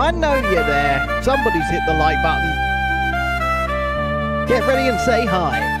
I know you're there. Somebody's hit the like button. Get ready and say hi.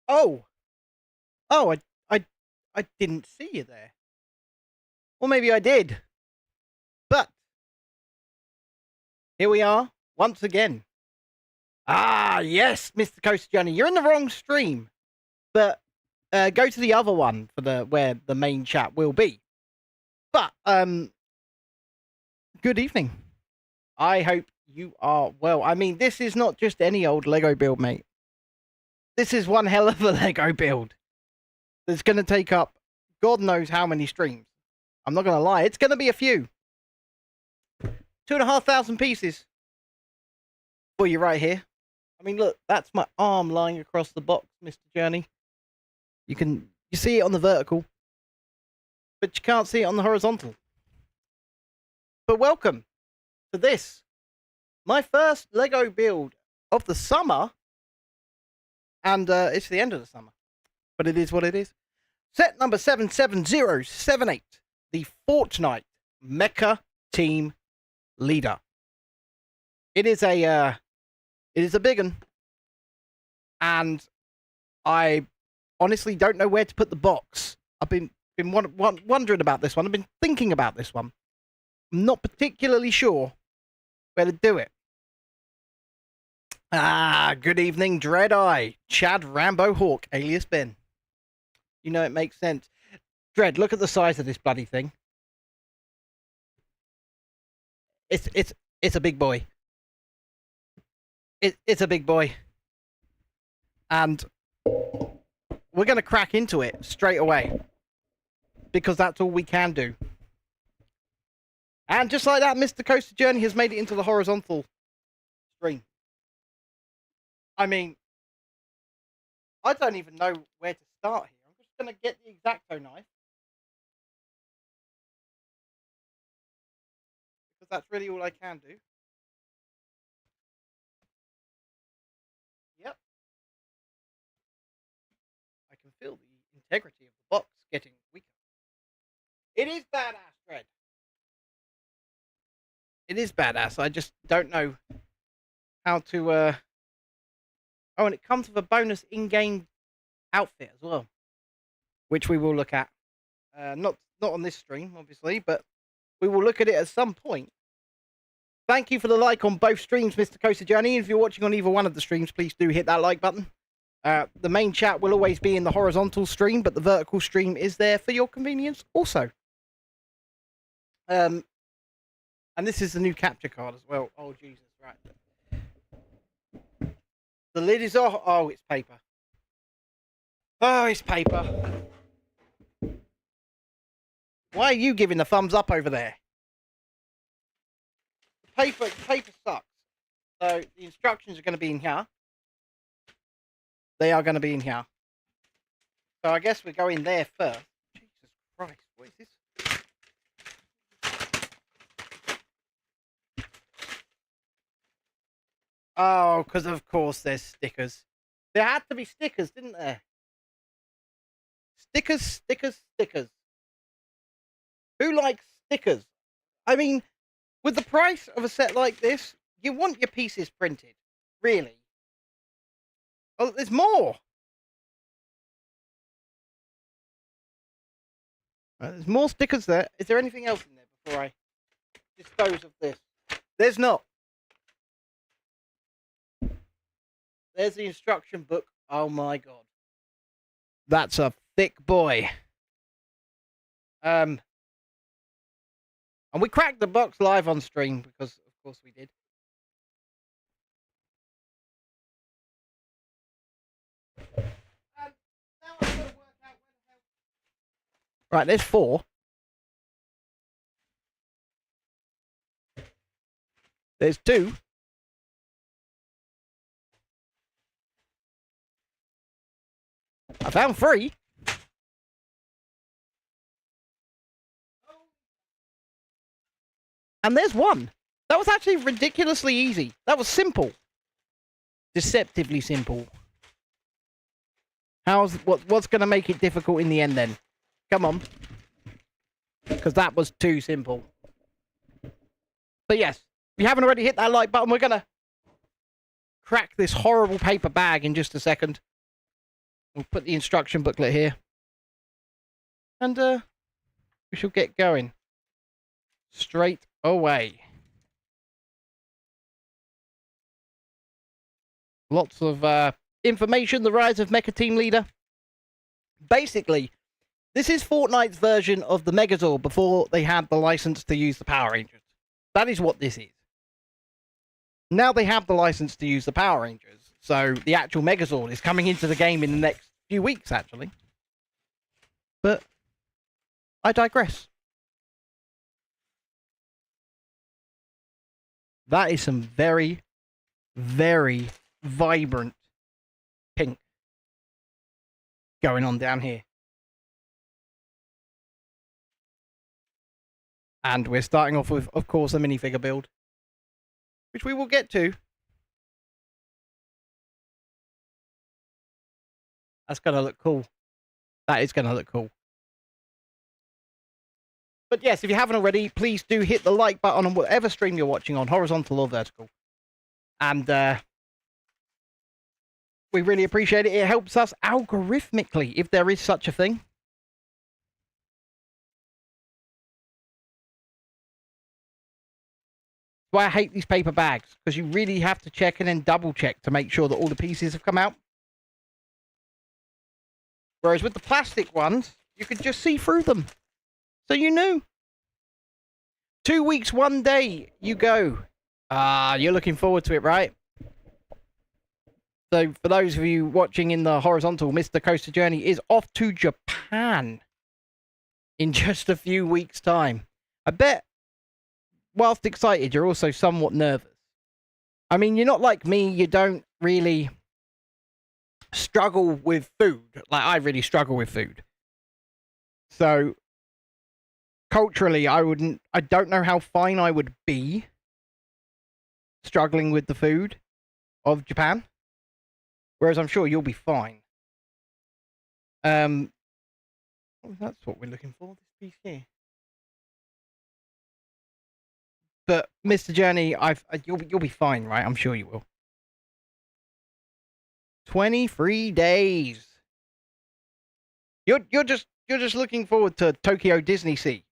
Oh, oh, I didn't see you there. Or maybe I did. But here we are once again. Ah, yes, Mr. Coaster Journey, you're in the wrong stream. But go to the other one for where the main chat will be. But good evening. I hope you are well. I mean, this is not just any old Lego build, mate. This is one hell of a Lego build. It's going to take up God knows how many streams. I'm not going to lie. It's going to be a few. 2,500 pieces for you right here. I mean, look, that's my arm lying across the box, Mr. Journey. You see it on the vertical, but you can't see it on the horizontal. But welcome to this, my first Lego build of the summer. And it's the end of the summer. But it is what it is. Set number 77078. The Fortnite Mecha Team Leader. It is a big one. And I honestly don't know where to put the box. I've been wondering about this one. I've been thinking about this one. I'm not particularly sure where to do it. Ah, good evening, Dread-Eye. Chad Rambo Hawk, alias Ben. You know it makes sense. Dread, look at the size of this bloody thing. It's a big boy. It's a big boy. And we're going to crack into it straight away. Because that's all we can do. And just like that, Mr. Coaster Journey has made it into the horizontal screen. I mean, I don't even know where to start here. I'm just going to get the X-Acto knife. Because that's really all I can do. Yep. I can feel the integrity of the box getting weaker. It is badass, Fred. It is badass. I just don't know how to... Oh, and it comes with a bonus in-game outfit as well, which we will look at. Not on this stream, obviously, but we will look at it at some point. Thank you for the like on both streams, Mr. Coaster Journey. If you're watching on either one of the streams, please do hit that like button. The main chat will always be in the horizontal stream, but the vertical stream is there for your convenience also. And this is the new capture card as well. Oh, Jesus, right. The lid is off. Oh, it's paper. Oh, it's paper. Why are you giving the thumbs up over there? The paper sucks. So the instructions are going to be in here. They are going to be in here. So I guess we go in there first. Jesus Christ, what is this? Oh, because of course there's stickers. There had to be stickers, didn't there? Stickers, stickers, stickers. Who likes stickers? I mean, with the price of a set like this, you want your pieces printed. Really. Oh, there's more. There's more stickers there. Is there anything else in there before I dispose of this? There's not. There's the instruction book. Oh my god. That's a thick boy. And we cracked the box live on stream because of course we did. Right, there's 4. There's 2. I found 3. And there's 1. That was actually ridiculously easy. That was simple. Deceptively simple. What's going to make it difficult in the end then? Come on. Because that was too simple. But yes, if you haven't already hit that like button, we're going to crack this horrible paper bag in just a second. We'll put the instruction booklet here. And we shall get going. Straight away. Lots of information. The rise of Mecha Team Leader. Basically, this is Fortnite's version of the Megazord before they had the license to use the Power Rangers. That is what this is. Now they have the license to use the Power Rangers. So the actual Megazord is coming into the game in the next few weeks, actually. But I digress. That is some very, very vibrant pink going on down here. And we're starting off with, of course, a minifigure build, which we will get to. That's going to look cool. That is going to look cool. But yes, if you haven't already, please do hit the like button on whatever stream you're watching on, horizontal or vertical. And we really appreciate it. It helps us algorithmically, if there is such a thing. Why I hate these paper bags, because you really have to check and then double check to make sure that all the pieces have come out. Whereas with the plastic ones, you could just see through them. So you knew. 2 weeks, 1 day, you go. You're looking forward to it, right? So for those of you watching in the horizontal, Mr. Coaster Journey is off to Japan in just a few weeks' time. I bet, whilst excited, you're also somewhat nervous. I mean, you're not like me. You don't really struggle with food. Like, I really struggle with food. So, culturally, I don't know how fine I would be struggling with the food of Japan. Whereas I'm sure you'll be fine. That's what we're looking for, this piece here. But Mr. Journey, you'll be fine, right? I'm sure you will. 23 days. You're just looking forward to Tokyo Disney Sea,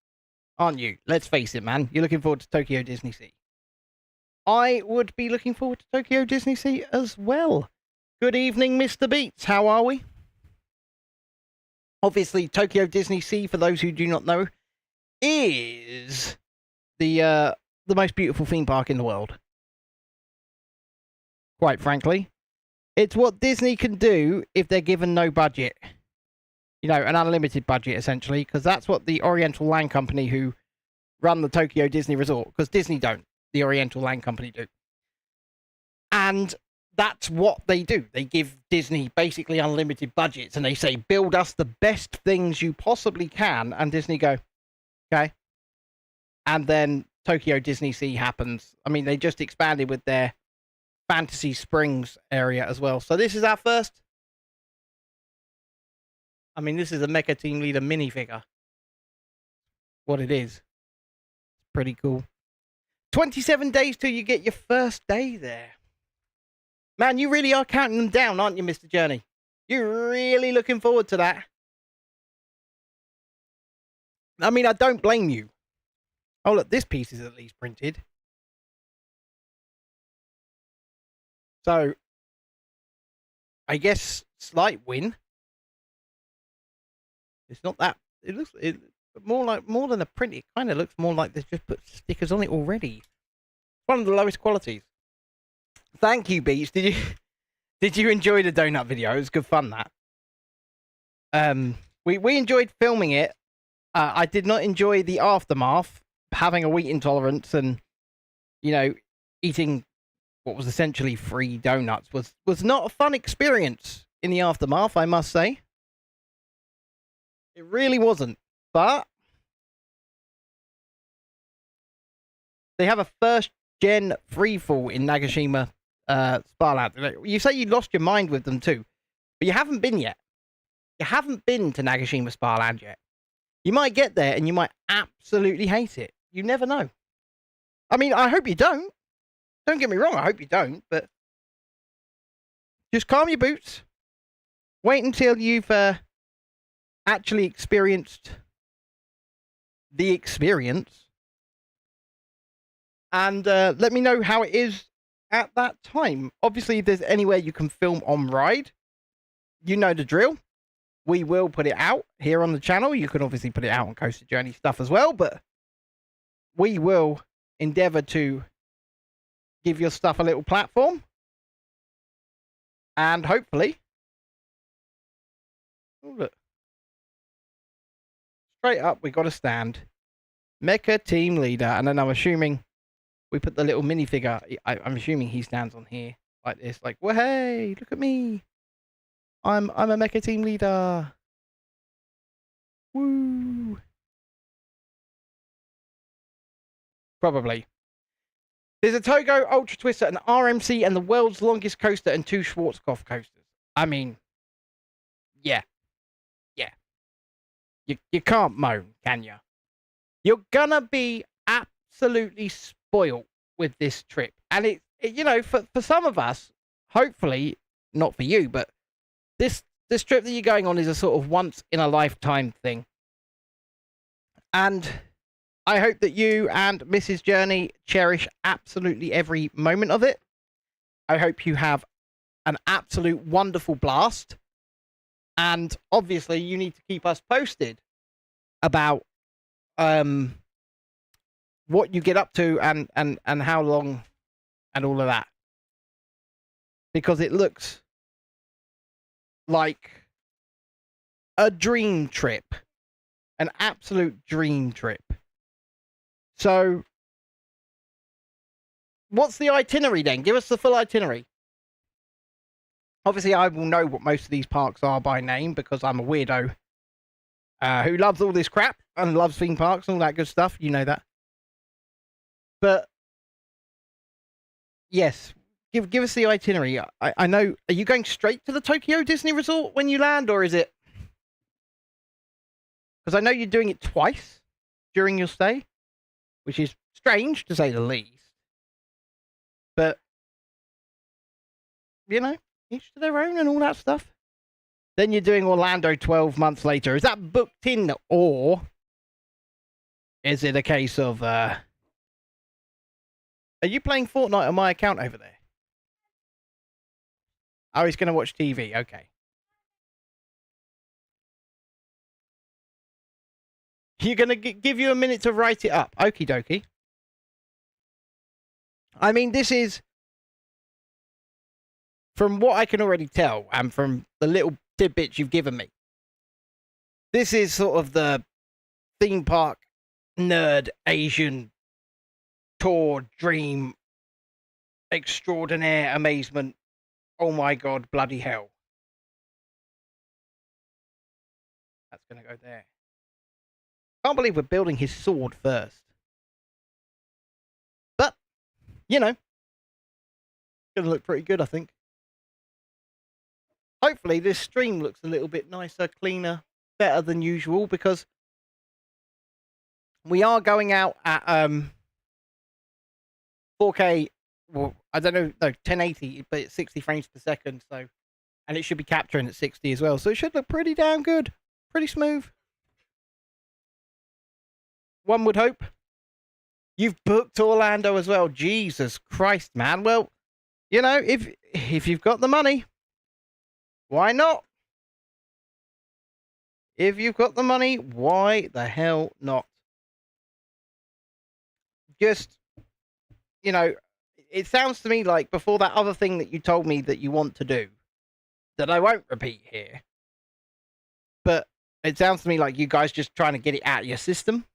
aren't you? Let's face it, man. You're looking forward to Tokyo Disney Sea. I would be looking forward to Tokyo Disney Sea as well. Good evening, Mr. Beats. How are we? Obviously, Tokyo Disney Sea, for those who do not know, is the most beautiful theme park in the world. Quite frankly. It's what Disney can do if they're given no budget. You know, an unlimited budget, essentially, because that's what the Oriental Land Company who run the Tokyo Disney Resort, because Disney don't, the Oriental Land Company do. And that's what they do. They give Disney basically unlimited budgets, and they say, build us the best things you possibly can, and Disney go, okay. And then Tokyo Disney Sea happens. I mean, they just expanded with their Fantasy Springs area as well. So this is our first I mean, this is a Mecha Team Leader minifigure. What it is. Pretty cool. 27 days till you get your first day there. Man, you really are counting them down, aren't you, Mr. Journey? You're really looking forward to that. I mean, I don't blame you. Oh, look, this piece is at least printed. So, I guess slight win. It's not that. It looks more than a print. It kind of looks more like they've just put stickers on it already. One of the lowest qualities. Thank you, Beach. Did you enjoy the donut video? It was good fun. That we enjoyed filming it. I did not enjoy the aftermath, having a wheat intolerance and eating what was essentially free donuts was not a fun experience in the aftermath, I must say. It really wasn't. But they have a first gen freefall in Nagashima Sparland. You say you lost your mind with them too, but you haven't been yet. You haven't been to Nagashima Sparland yet. You might get there and you might absolutely hate it. You never know. I mean, I hope you don't. Don't get me wrong, I hope you don't, but just calm your boots. Wait until you've actually experienced the experience. And let me know how it is at that time. Obviously, if there's anywhere you can film on ride, you know the drill. We will put it out here on the channel. You can obviously put it out on Coaster Journey stuff as well, but we will endeavor to give your stuff a little platform. And hopefully... Oh, look. Straight up, we got a stand. Mecha Team Leader. And then I'm assuming we put the little minifigure. I'm assuming he stands on here like this. Like, well, hey, look at me. I'm a Mecha Team Leader. Woo. Probably. There's a Togo Ultra Twister, an RMC, and the world's longest coaster, and 2 Schwarzkopf coasters. I mean, yeah. Yeah. You can't moan, can you? You're gonna be absolutely spoiled with this trip. And it for some of us, hopefully, not for you, but this trip that you're going on is a sort of once in a lifetime thing. And I hope that you and Mrs. Journey cherish absolutely every moment of it. I hope you have an absolute wonderful blast. And obviously, you need to keep us posted about what you get up to and how long and all of that. Because it looks like a dream trip. An absolute dream trip. So, what's the itinerary then? Give us the full itinerary. Obviously, I will know what most of these parks are by name because I'm a weirdo who loves all this crap and loves theme parks and all that good stuff. You know that. But, yes, give us the itinerary. I know, are you going straight to the Tokyo Disney Resort when you land, or is it? Because I know you're doing it twice during your stay, which is strange, to say the least. But, each to their own and all that stuff. Then you're doing Orlando 12 months later. Is that booked in, or is it a case of... Are you playing Fortnite on my account over there? Oh, he's going to watch TV. Okay. You're going to give you a minute to write it up. Okie dokie. I mean, this is, from what I can already tell, and from the little tidbits you've given me, this is sort of the theme park nerd Asian tour dream extraordinaire amazement. Oh my God, bloody hell. That's going to go there. Can't believe we're building his sword first. But, gonna look pretty good, I think. hopefully this stream looks a little bit nicer, cleaner, better than usual, because we are going out at 4K. Well, I don't know, no, 1080, but it's 60 frames per second. So, and it should be capturing at 60 as well. So it should look pretty damn good, pretty smooth. One would hope. You've booked Orlando as well. Jesus Christ, man. Well, you know, if you've got the money, why not? If you've got the money, why the hell not? Just, you know, it sounds to me like before that other thing that you told me that you want to do, that I won't repeat here, but it sounds to me like you guys just trying to get it out of your system.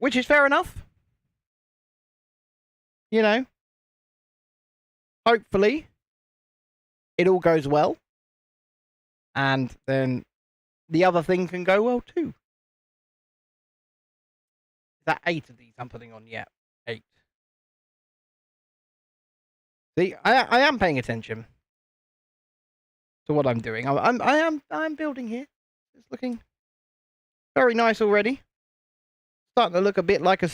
Which is fair enough. You know, hopefully it all goes well, and then the other thing can go well too. Is that 8 of these I'm putting on? Yeah, 8. See, I am paying attention to what I'm doing. I'm building here. It's looking very nice already. Starting to look a bit like a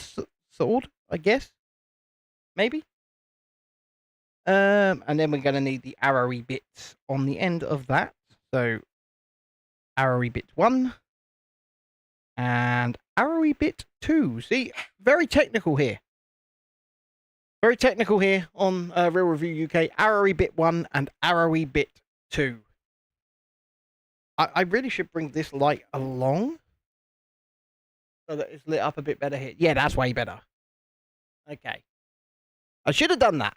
sword, I guess. Maybe. And then we're going to need the arrowy bits on the end of that. So, arrowy bit 1. And arrowy bit 2. See, very technical here. Very technical here on Real Review UK. Arrowy bit 1 and arrowy bit 2. I really should bring this light along, so that it's lit up a bit better here. Yeah, that's way better. Okay. I should have done that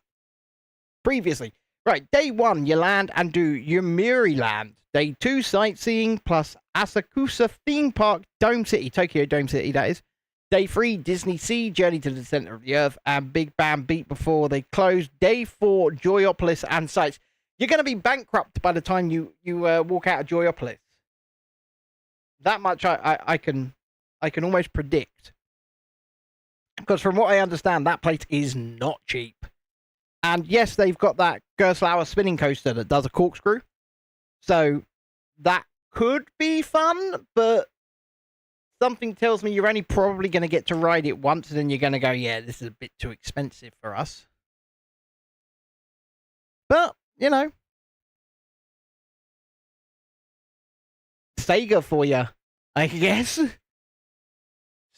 previously. Right, day 1, you land and do Yomiuri Land. Day 2, sightseeing plus Asakusa Theme Park, Dome City, Tokyo Dome City, that is. Day 3, Disney Sea, Journey to the Center of the Earth, and Big Bam Beat before they close. Day 4, Joyopolis and sites. You're going to be bankrupt by the time you walk out of Joyopolis. That much I can almost predict. Because from what I understand, that place is not cheap. And yes, they've got that Gerstlauer spinning coaster that does a corkscrew. So that could be fun, but something tells me you're only probably going to get to ride it once, and then you're going to go, yeah, this is a bit too expensive for us. But, you know, Sega for you, I guess.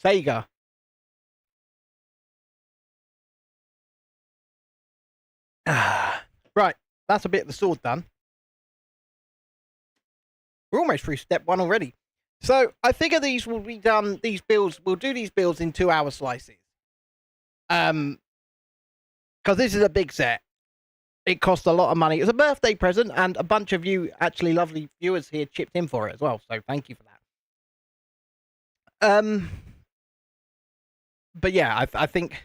Sega. Right, that's a bit of the sword done. We're almost through step 1 already. So I figure these will be done, we'll do these builds in 2-hour slices. Because this is a big set. It cost a lot of money. It was a birthday present, and a bunch of you, actually lovely viewers here, chipped in for it as well. So thank you for that. But yeah, I think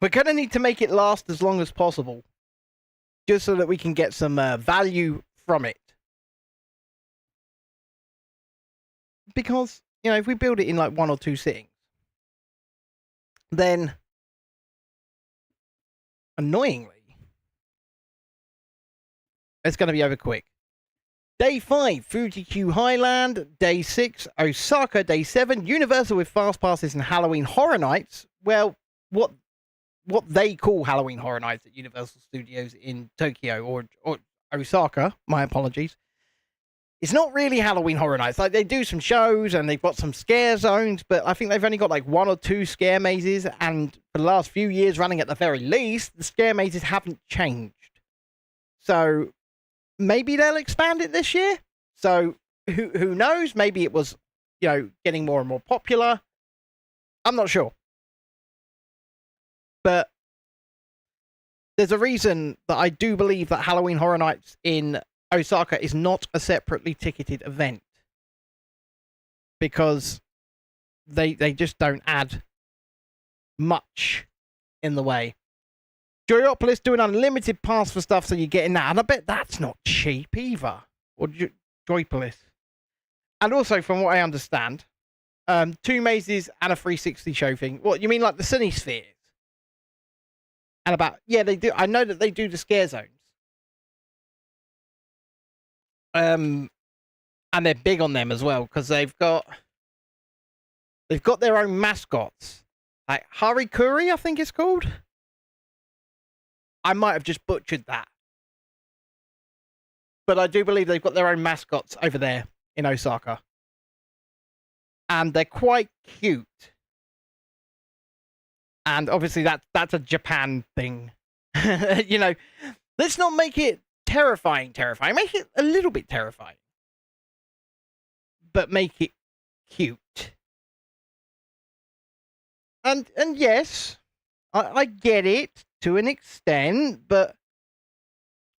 we're going to need to make it last as long as possible, just so that we can get some value from it. Because, you know, if we build it in like 1 or 2 sittings, then annoyingly, it's going to be over quick. Day 5, Fuji-Q Highland. Day 6, Osaka. Day 7, Universal with Fast Passes and Halloween Horror Nights. Well, what they call Halloween Horror Nights at Universal Studios in Tokyo or Osaka, my apologies. It's not really Halloween Horror Nights. Like, they do some shows and they've got some scare zones, but I think they've only got like 1 or 2 scare mazes, and for the last few years running at the very least, the scare mazes haven't changed. So maybe they'll expand it this year. So who knows? Maybe it was, you know, getting more and more popular. I'm not sure. But there's a reason that I do believe that Halloween Horror Nights in Osaka is not a separately ticketed event, because they just don't add much in the way. Joyopolis do an unlimited pass for stuff, so you get in that, and I bet that's not cheap either. Or Joypolis. And also, from what I understand, 2 mazes and a 360 show thing. What, you mean like the Cine Spheres? And about, yeah, they do. I know that they do the scare zones. and they're big on them as well because they've got their own mascots, like Harikuri, I think it's called. I might have just butchered that, but I do believe they've got their own mascots over there in Osaka, and they're quite cute. And obviously that's a Japan thing. You know, let's not make it terrifying. Make it a little bit terrifying, but make it cute. And yes, I get it to an extent, but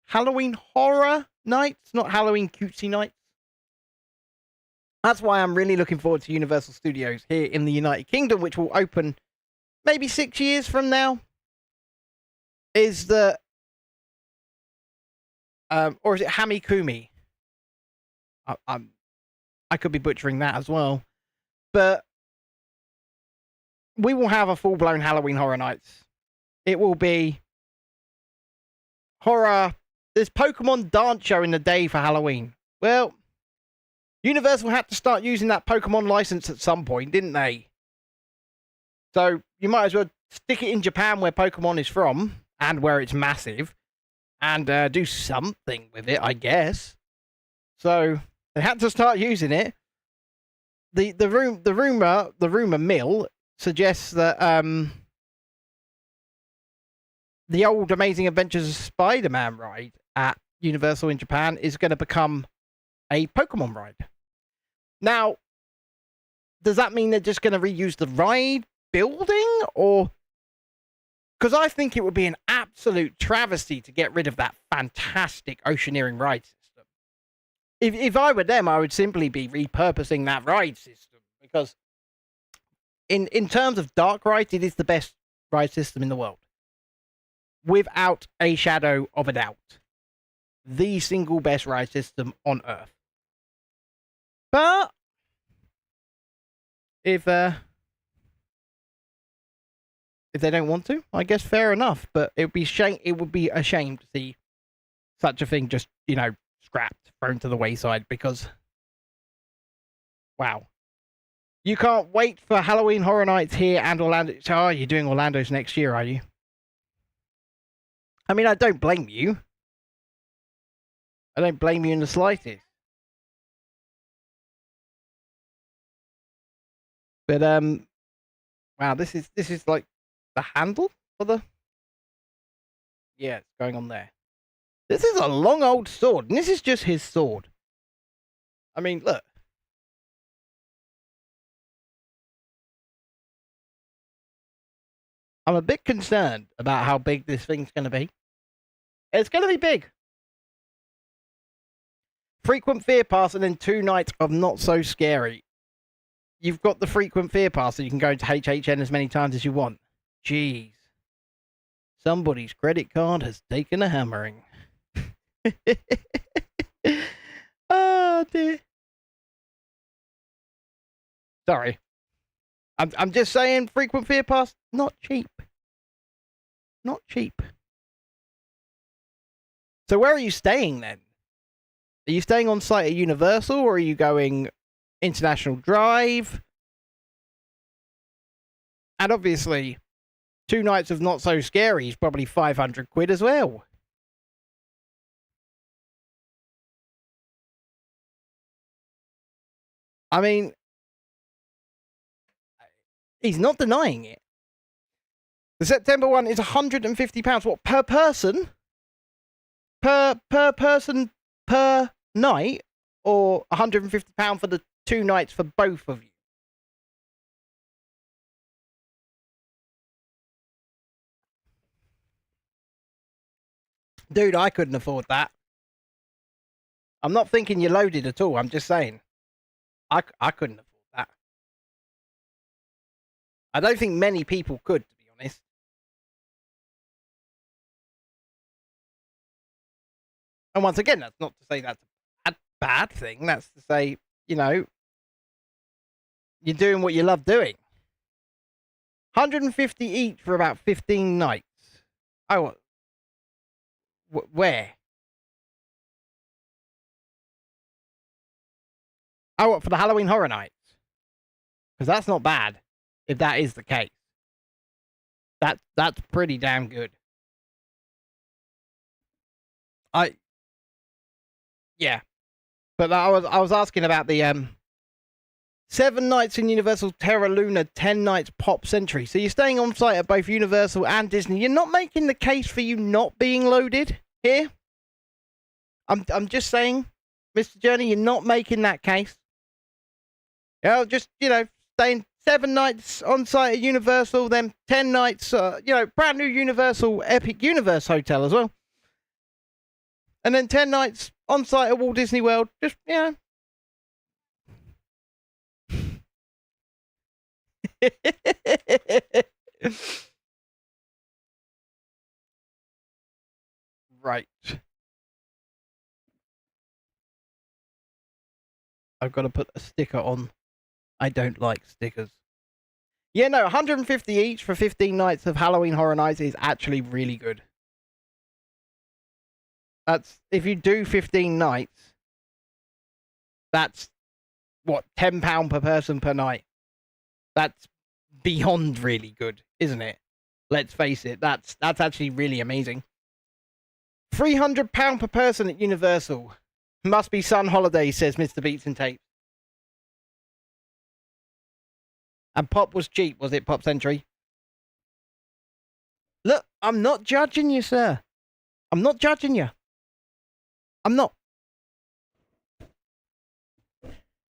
Halloween Horror Nights, not Halloween Cutesy Nights. That's why I'm really looking forward to Universal Studios here in the United Kingdom, which will open maybe 6 years from now. Is the or is it Hamikumi? I could be butchering that as well, but we will have a full-blown Halloween Horror Nights. It will be horror. There's Pokemon dance show in the day for Halloween. Well, Universal had to start using that Pokemon license at some point, didn't they? So you might as well stick it in Japan, where Pokemon is from and where it's massive, and do something with it, I guess. So they had to start using it. The rumor mill suggests that the old Amazing Adventures of Spider-Man ride at Universal in Japan is going to become a Pokemon ride. Now, does that mean they're just going to reuse the ride building, or? Because I think it would be an absolute travesty to get rid of that fantastic Oceaneering ride system. If I were them, I would simply be repurposing that ride system, because in terms of dark rides, it is the best ride system in the world. Without a shadow of a doubt. The single best ride system on Earth. But if they don't want to, I guess fair enough. But it would be a shame to see such a thing just, scrapped, thrown to the wayside, because wow. You can't wait for Halloween Horror Nights here and Orlando. So, you're doing Orlando's next year, are you? I mean, I don't blame you. I don't blame you in the slightest. But wow, this is like the handle for the. Yeah, it's going on there. This is a long old sword, and this is just his sword. I mean, look. I'm a bit concerned about how big this thing's going to be. It's going to be big. Frequent Fear Pass and then 2 nights of Not So Scary. You've got the Frequent Fear Pass, so you can go to HHN as many times as you want. Jeez. Somebody's credit card has taken a hammering. Oh, dear. Sorry. I'm just saying, Frequent Fear Pass, not cheap. Not cheap. So where are you staying then? Are you staying on site at Universal, or are you going International Drive? And obviously, 2 nights of Not So Scary is probably 500 quid as well. I mean, he's not denying it. The September one is £150. What, per person? Per person per night? Or £150 for the 2 nights for both of you? Dude, I couldn't afford that. I'm not thinking you're loaded at all. I'm just saying. I couldn't afford that. I don't think many people could, to be honest. And once again, that's not to say that's a bad thing. That's to say, you're doing what you love doing. 150 each for about 15 nights. Oh, where? Oh, what, for the Halloween Horror Nights? Because that's not bad, if that is the case. That's pretty damn good. Yeah. But I was asking about the 7 nights in Universal Terra Luna, 10 nights Pop Century. So you're staying on site at both Universal and Disney. You're not making the case for you not being loaded here. I'm just saying, Mr. Journey, you're not making that case. Just, staying 7 nights on site at Universal, then 10 nights, brand new Universal Epic Universe Hotel as well. And then 10 nights on site at Walt Disney World. Just, Right. I've got to put a sticker on. I don't like stickers. Yeah, no, 150 each for 15 nights of Halloween Horror Nights is actually really good. That's, if you do 15 nights, that's, what, £10 per person per night. That's beyond really good, isn't it? Let's face it, that's actually really amazing. £300 per person at Universal. Must be Sun Holidays, says Mr. Beats and Tapes. And Pop was cheap, was it, Pop Century? Look, I'm not judging you, sir. I'm not judging you. I'm not.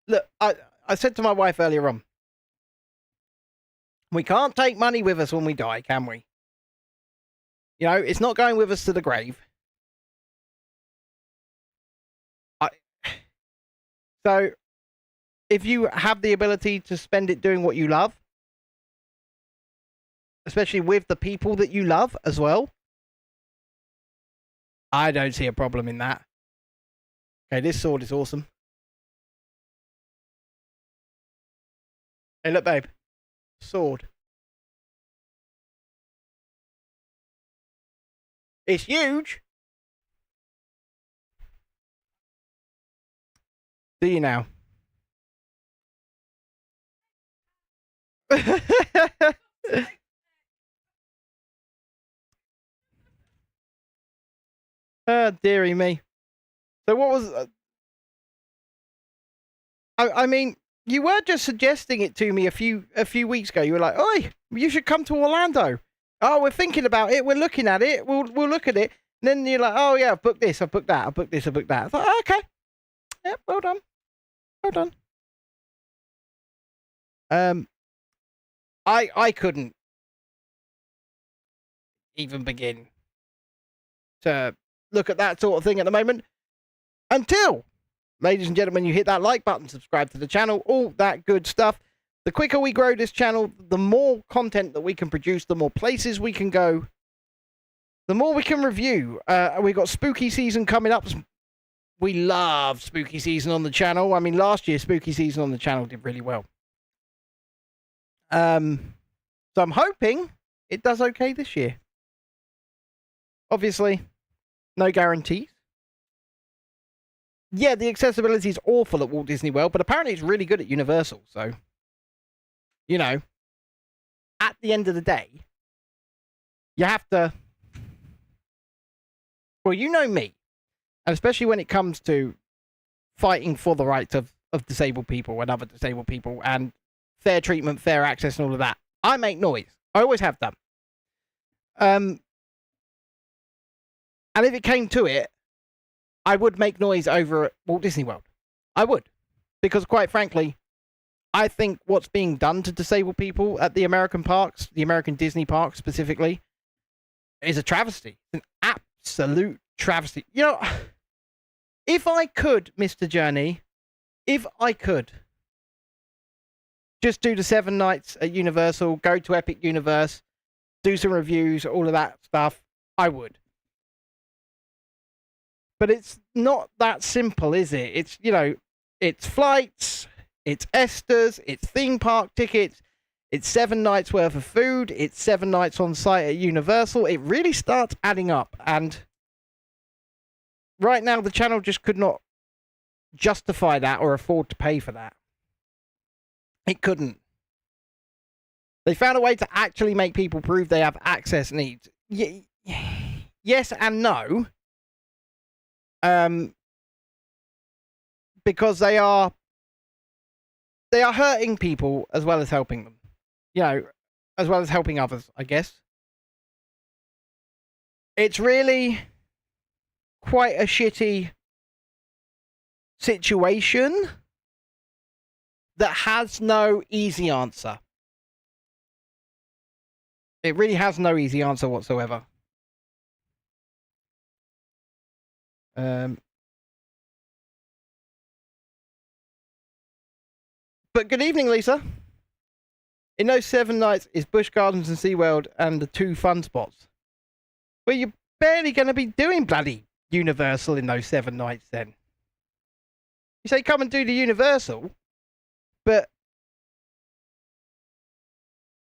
Look, I said to my wife earlier on, we can't take money with us when we die, can we? It's not going with us to the grave. So, if you have the ability to spend it doing what you love, especially with the people that you love as well, I don't see a problem in that. Okay, this sword is awesome. Hey, look, babe. Sword. It's huge. Do you now? Oh, dearie me. So what was... I mean, you were just suggesting it to me a few weeks ago. You were like, "Oi, you should come to Orlando." Oh, we're thinking about it. We're looking at it. We'll look at it. And then you're like, "Oh yeah, I've booked this. I've booked that. I've booked this. I've booked that." I thought, oh, okay. Yeah, well done. Well done. I couldn't even begin to look at that sort of thing at the moment until, ladies and gentlemen, you hit that like button, subscribe to the channel, all that good stuff. The quicker we grow this channel, the more content that we can produce, the more places we can go, the more we can review. We've got spooky season coming up. We love spooky season on the channel. I mean, last year, spooky season on the channel did really well. So I'm hoping it does okay this year. Obviously, no guarantees. Yeah, the accessibility is awful at Walt Disney World, but apparently it's really good at Universal. So, at the end of the day, you have to... Well, you know me, and especially when it comes to fighting for the rights of disabled people and other disabled people and fair treatment, fair access and all of that. I make noise. I always have done. And if it came to it, I would make noise over at Walt Disney World. I would. Because quite frankly, I think what's being done to disabled people at the American parks, the American Disney parks specifically, is a travesty. It's an absolute travesty. If I could, Mr. Journey, if I could just do the 7 nights at Universal, go to Epic Universe, do some reviews, all of that stuff, I would. But it's not that simple, is it? It's, it's flights, it's Esters, it's theme park tickets, it's 7 nights worth of food, it's 7 nights on site at Universal. It really starts adding up. And right now, the channel just could not justify that or afford to pay for that. It couldn't. They found a way to actually make people prove they have access needs. Yes and no. Because they are hurting people as well as helping them. You know, as well as helping others, I guess. It's really quite a shitty situation that has no easy answer. It really has no easy answer whatsoever. But good evening, Lisa. In those 7 nights is Busch Gardens and SeaWorld and the 2 fun spots. Well, you're barely going to be doing bloody Universal in those 7 nights then. You say come and do the Universal, but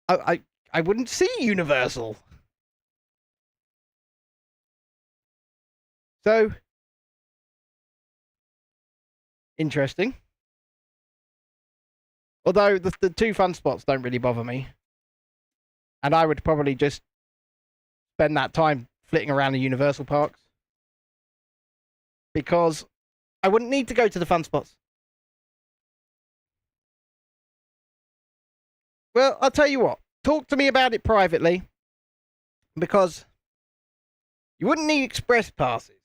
I wouldn't see Universal. So, interesting. Although the 2 fun spots don't really bother me. And I would probably just spend that time flitting around the Universal parks. Because I wouldn't need to go to the fun spots. Well, I'll tell you what. Talk to me about it privately. Because you wouldn't need express passes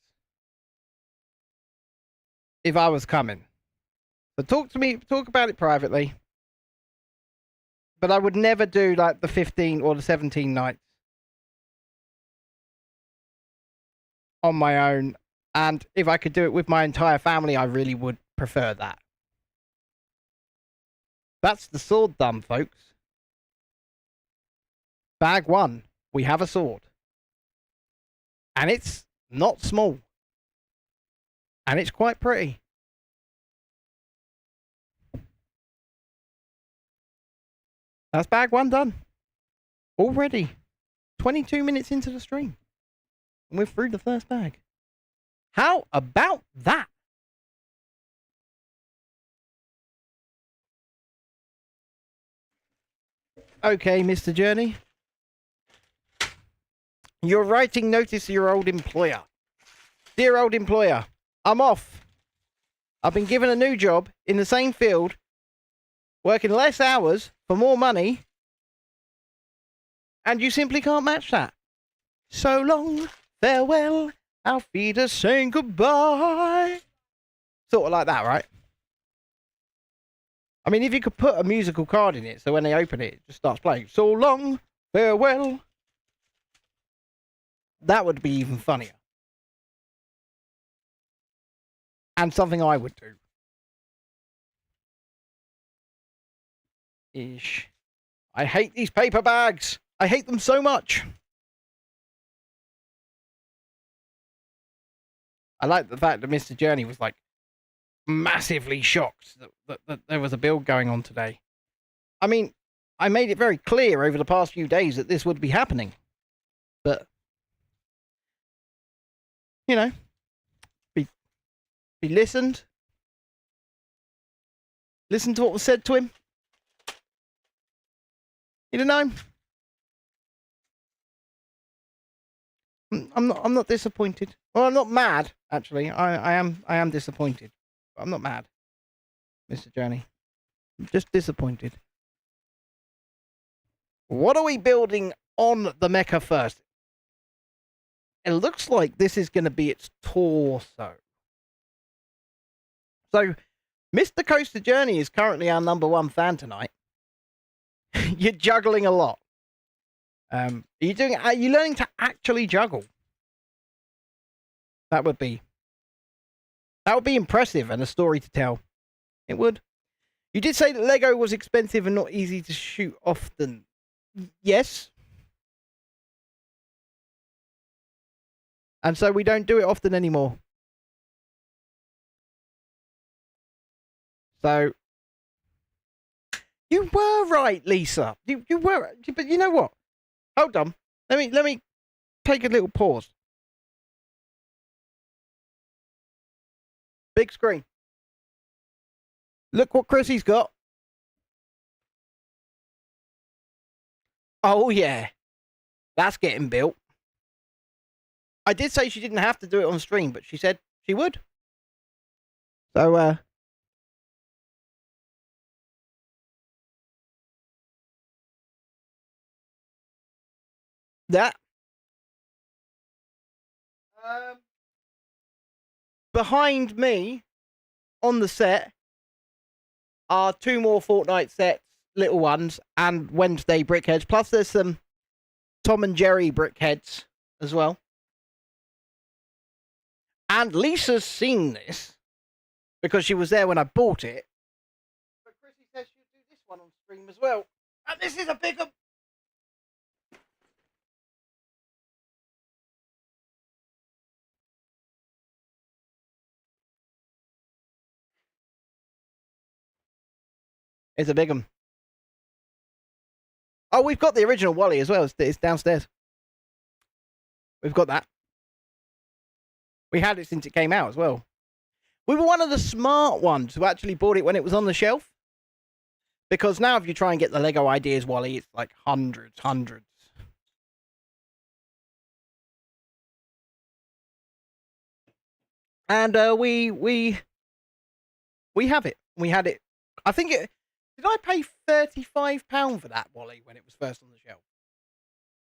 if I was coming. So talk about it privately. But I would never do like the 15 or the 17 nights on my own. And if I could do it with my entire family, I really would prefer that. That's the sword done, folks. Bag 1. We have a sword. And it's not small. And it's quite pretty. That's bag 1 done. Already. 22 minutes into the stream. And we're through the first bag. How about that? Okay, Mr. Journey. You're writing notice to your old employer. Dear old employer, I'm off. I've been given a new job in the same field, working less hours for more money, and you simply can't match that. So long, farewell, auf Wiedersehen, goodbye. Sort of like that, right? I mean, if you could put a musical card in it, so when they open it, it just starts playing, so long, farewell. That would be even funnier. And something I would do. Ish. I hate these paper bags. I hate them so much. I like the fact that Mr. Journey was like massively shocked that there was a build going on today. I mean, I made it very clear over the past few days that this would be happening. But, you know, be listened. Listen to what was said to him. You don't know. I'm not disappointed. Well, I'm not mad, actually. I am disappointed. But I'm not mad, Mr. Journey. I'm just disappointed. What are we building on the Mecha first? It looks like this is going to be its torso. So, Mr. Coaster Journey is currently our #1 fan tonight. You're juggling a lot. Are you learning to actually juggle? That would be impressive and a story to tell. It would. You did say that Lego was expensive and not easy to shoot often. Yes. And so we don't do it often anymore. So you were right, Lisa. You were, but you know what? Hold on. Let me take a little pause. Big screen. Look what Chrissy's got. Oh, yeah. That's getting built. I did say she didn't have to do it on stream, but she said she would. So, that. Behind me on the set are 2 more Fortnite sets, little ones, and Wednesday brickheads. Plus, there's some Tom and Jerry brickheads as well. And Lisa's seen this because she was there when I bought it. But Chrissy says she'll do this one on stream as well. And this is a bigger. It's a big one. Oh, we've got the original Wally as well. It's downstairs. We've got that. We had it since it came out as well. We were one of the smart ones who actually bought it when it was on the shelf. Because now if you try and get the Lego Ideas Wally, it's like hundreds. And we have it. We had it. I think it. Did I pay £35 for that Wally when it was first on the shelf?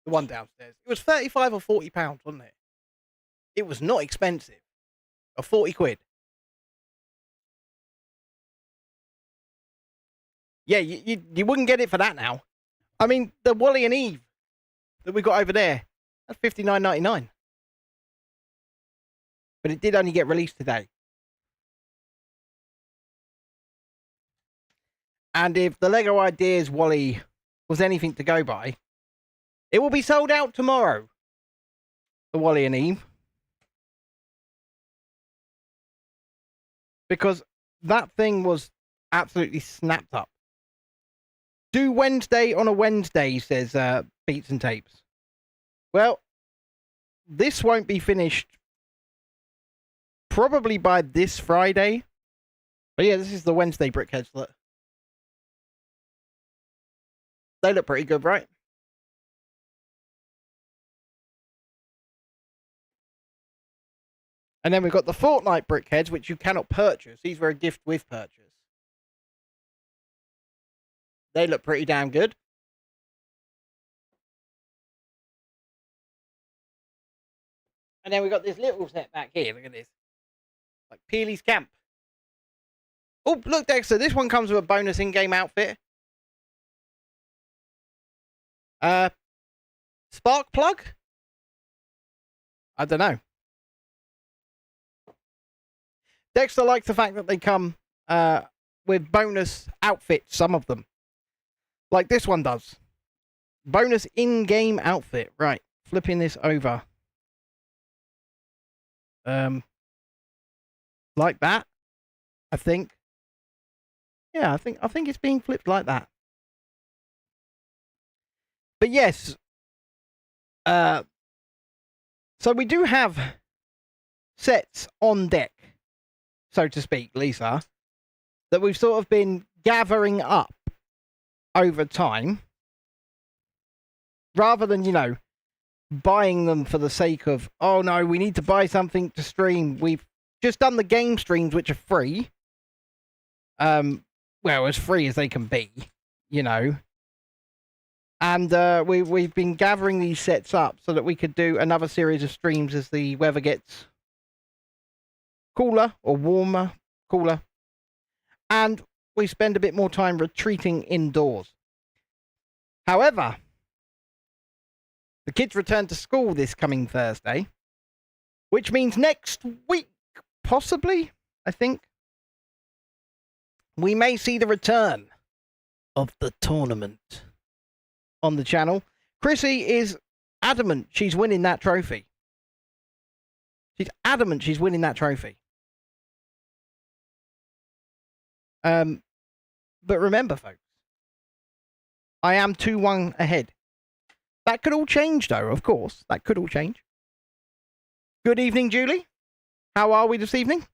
The one downstairs. It was £35 or £40, wasn't it? It was not expensive. Or 40 quid. Yeah, you wouldn't get it for that now. I mean, the Wally and Eve that we got over there, that's $59.99. But it did only get released today. And if the Lego Ideas Wally was anything to go by, it will be sold out tomorrow. The Wally and Eve. Because that thing was absolutely snapped up. Do Wednesday on a Wednesday, says Beats and Tapes. Well, this won't be finished probably by this Friday. But yeah, this is the Wednesday brickheads. Look. They look pretty good, right? And then we've got the Fortnite brickheads, which you cannot purchase. These were a gift with purchase. They look pretty damn good. And then we've got this little set back here. Look at this. Like Peely's Camp. Oh, look, Dexter. This one comes with a bonus in-game outfit. Spark plug? I don't know. Dexter likes the fact that they come with bonus outfits, some of them. Like this one does. Bonus in-game outfit. Right. Flipping this over. Like that. I think. Yeah, I think it's being flipped like that. But yes. So we do have sets on deck, so to speak, Lisa, that we've sort of been gathering up over time, rather than, you know, buying them for the sake of, oh no, we need to buy something to stream. We've just done the game streams, which are free. Well, as free as they can be, you know. And we've been gathering these sets up so that we could do another series of streams as the weather gets cooler or warmer, cooler. And we spend a bit more time retreating indoors. However, the kids return to school this coming Thursday, which means next week, possibly, I think, we may see the return of the tournament on the channel. Chrissy is adamant she's winning that trophy. She's adamant she's winning that trophy. But remember, folks, I am 2-1 ahead. That could all change, though, of course. That could all change. Good evening, Julie. How are we this evening?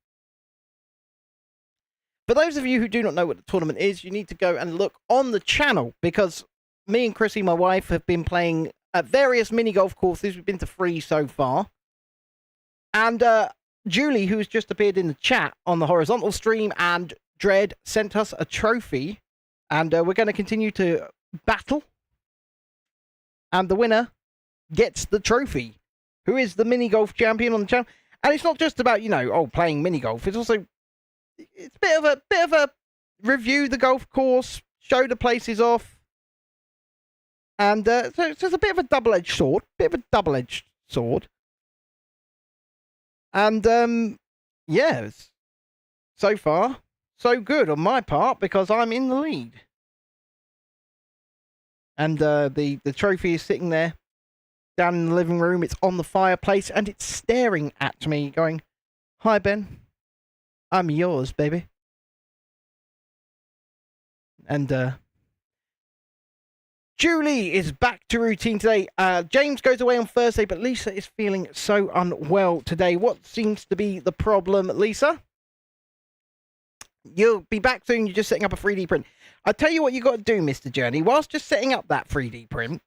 For those of you who do not know what the tournament is, you need to go and look on the channel, because me and Chrissy, my wife, have been playing at various mini golf courses. We've been to 3 so far. And Julie, who's just appeared in the chat on the horizontal stream, and Dread sent us a trophy. And we're going to continue to battle. And the winner gets the trophy. Who is the mini golf champion on the channel? And it's not just about, you know, playing mini golf. It's also, it's a bit of a review the golf course, show the places off. And so it's a bit of a double-edged sword. And yeah, so far so good on my part, because I'm in the lead. And the trophy is sitting there down in the living room. It's on the fireplace, and it's staring at me, going, "Hi, Ben. I'm yours, baby." And Julie is back to routine today. James goes away on Thursday, but Lisa is feeling so unwell today. What seems to be the problem, Lisa? You'll be back soon. You're just setting up a 3D print. I'll tell you what you got to do, Mr. Journey. Whilst just setting up that 3D print,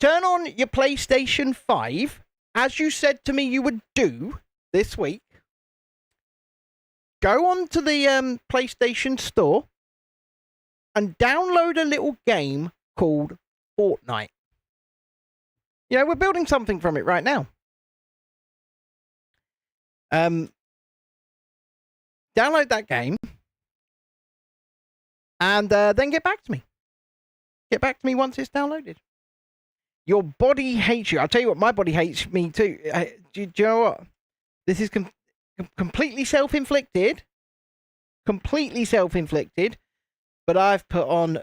turn on your PlayStation 5, as you said to me you would do this week. Go on to the PlayStation Store and download a little game called Fortnite. You know, we're building something from it right now. Download that game, and then get back to me. Get back to me once it's downloaded. Your body hates you. I'll tell you what, my body hates me too. Do you know what? This is completely self-inflicted. Completely self-inflicted. But I've put on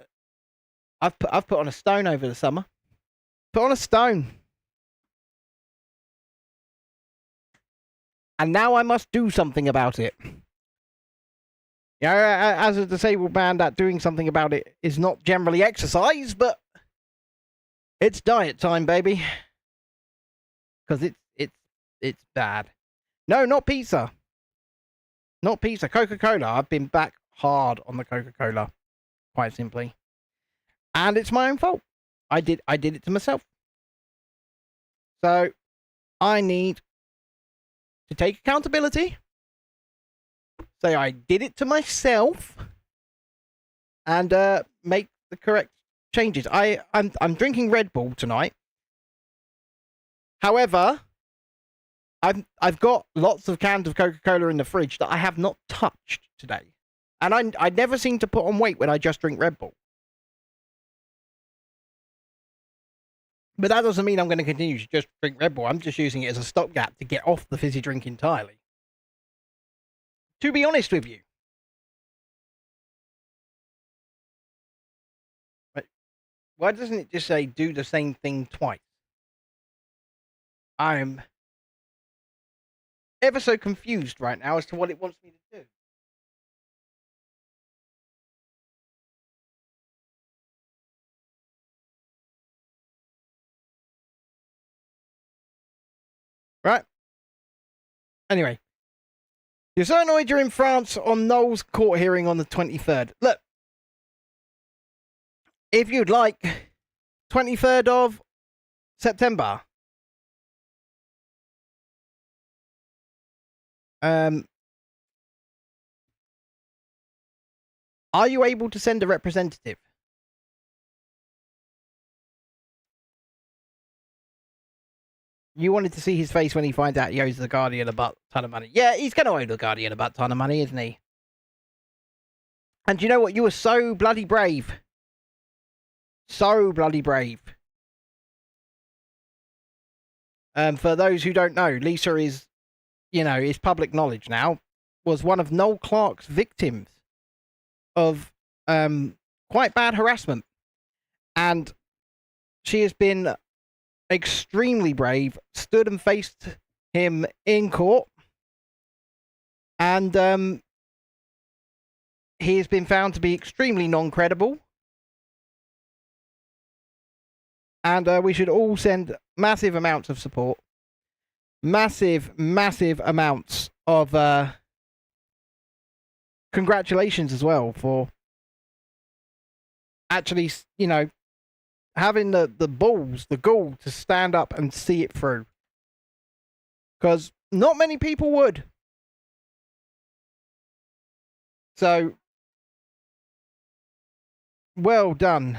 a stone over the summer. Put on a stone. And now I must do something about it. Yeah, as a disabled man, that doing something about it is not generally exercise, but it's diet time, baby. Because it's bad. No, not pizza. Not pizza. Coca-Cola. I've been back hard on the Coca-Cola, quite simply. And it's my own fault. I did it to myself. So I need to take accountability. Say I did it to myself, and make the correct changes. I'm drinking Red Bull tonight. However, I've got lots of cans of Coca-Cola in the fridge that I have not touched today, and I never seem to put on weight when I just drink Red Bull. But that doesn't mean I'm going to continue to just drink Red Bull. I'm just using it as a stopgap to get off the fizzy drink entirely. To be honest with you. But why doesn't it just say do the same thing twice? I'm ever so confused right now as to what it wants me to do. Right? Anyway. You're so annoyed you're in France on Noel's court hearing on the 23rd. Look. If you'd like, 23rd of September. Are you able to send a representative? You wanted to see his face when he finds out he owes the Guardian a ton of money. Yeah, he's going to owe the Guardian a ton of money, isn't he? And you know what? You were so bloody brave. So bloody brave. For those who don't know, Lisa is, you know, is public knowledge now, was one of Noel Clark's victims of quite bad harassment. And she has been extremely brave, stood and faced him in court, and he has been found to be extremely non-credible, and we should all send massive amounts of support, massive amounts of congratulations as well for actually, you know, having the balls, the gall to stand up and see it through. Because not many people would. So, well done,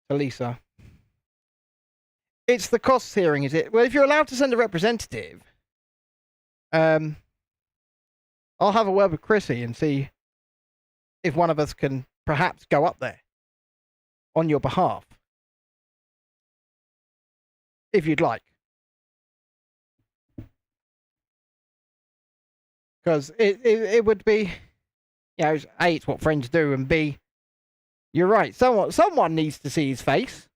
Elisa. It's the costs hearing, is it? Well, if you're allowed to send a representative, I'll have a word with Chrissy and see if one of us can perhaps go up there on your behalf. If you'd like. Because it would be, you know, A, it's what friends do, and B, you're right, someone needs to see his face.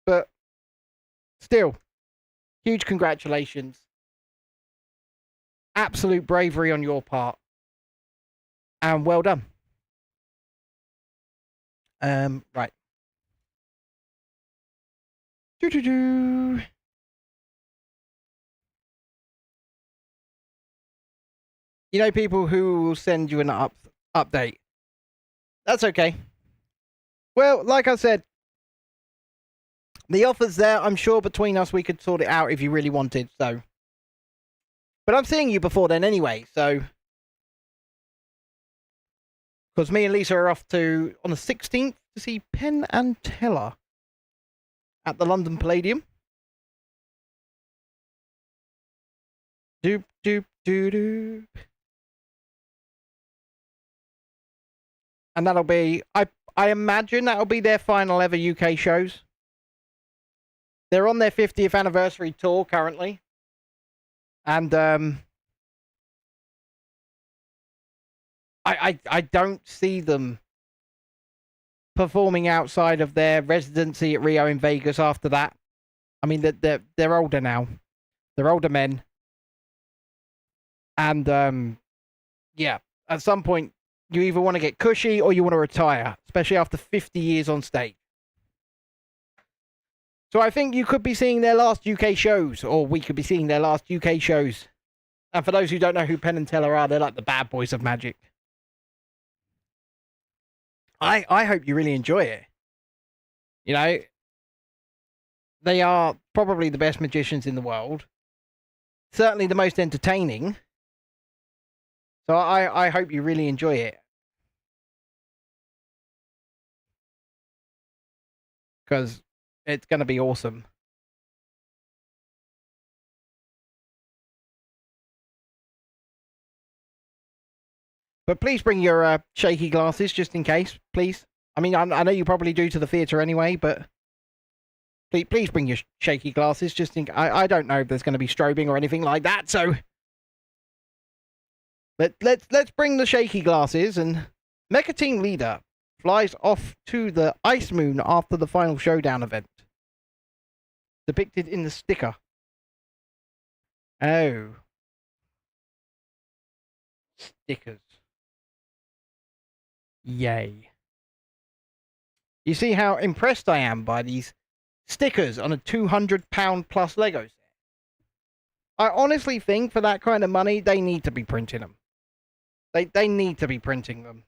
But still, huge congratulations. Absolute bravery on your part. And well done. Right. Doo-doo-doo. You know, people who will send you an update. That's okay. Well, like I said, the offer's there. I'm sure between us we could sort it out if you really wanted, so. But I'm seeing you before then anyway, so. Because me and Lisa are off to, on the 16th, to see Penn and Teller at the London Palladium. Doop, doop, doop, doop. And that'll be, I imagine that'll be their final ever UK shows. They're on their 50th anniversary tour currently. And I don't see them performing outside of their residency at Rio in Vegas after that. I mean, they're older now. They're older men. And yeah, at some point, you either want to get cushy or you want to retire, especially after 50 years on stage. So I think you could be seeing their last UK shows, or we could be seeing their last UK shows. And for those who don't know who Penn and Teller are, they're like the bad boys of magic. I hope you really enjoy it. You know, they are probably the best magicians in the world. Certainly the most entertaining. So I hope you really enjoy it. Because it's going to be awesome. But please bring your shaky glasses, just in case, please. I mean, I know you probably do to the theatre anyway, but please bring your shaky glasses, just in case. I don't know if there's going to be strobing or anything like that, so let's bring the shaky glasses. And Mecha Team Leader flies off to the Ice Moon after the final showdown event, depicted in the sticker. Oh, stickers. Yay. You see how impressed I am by these stickers on a £200 plus Lego set? I honestly think for that kind of money, they need to be printing them. They need to be printing them.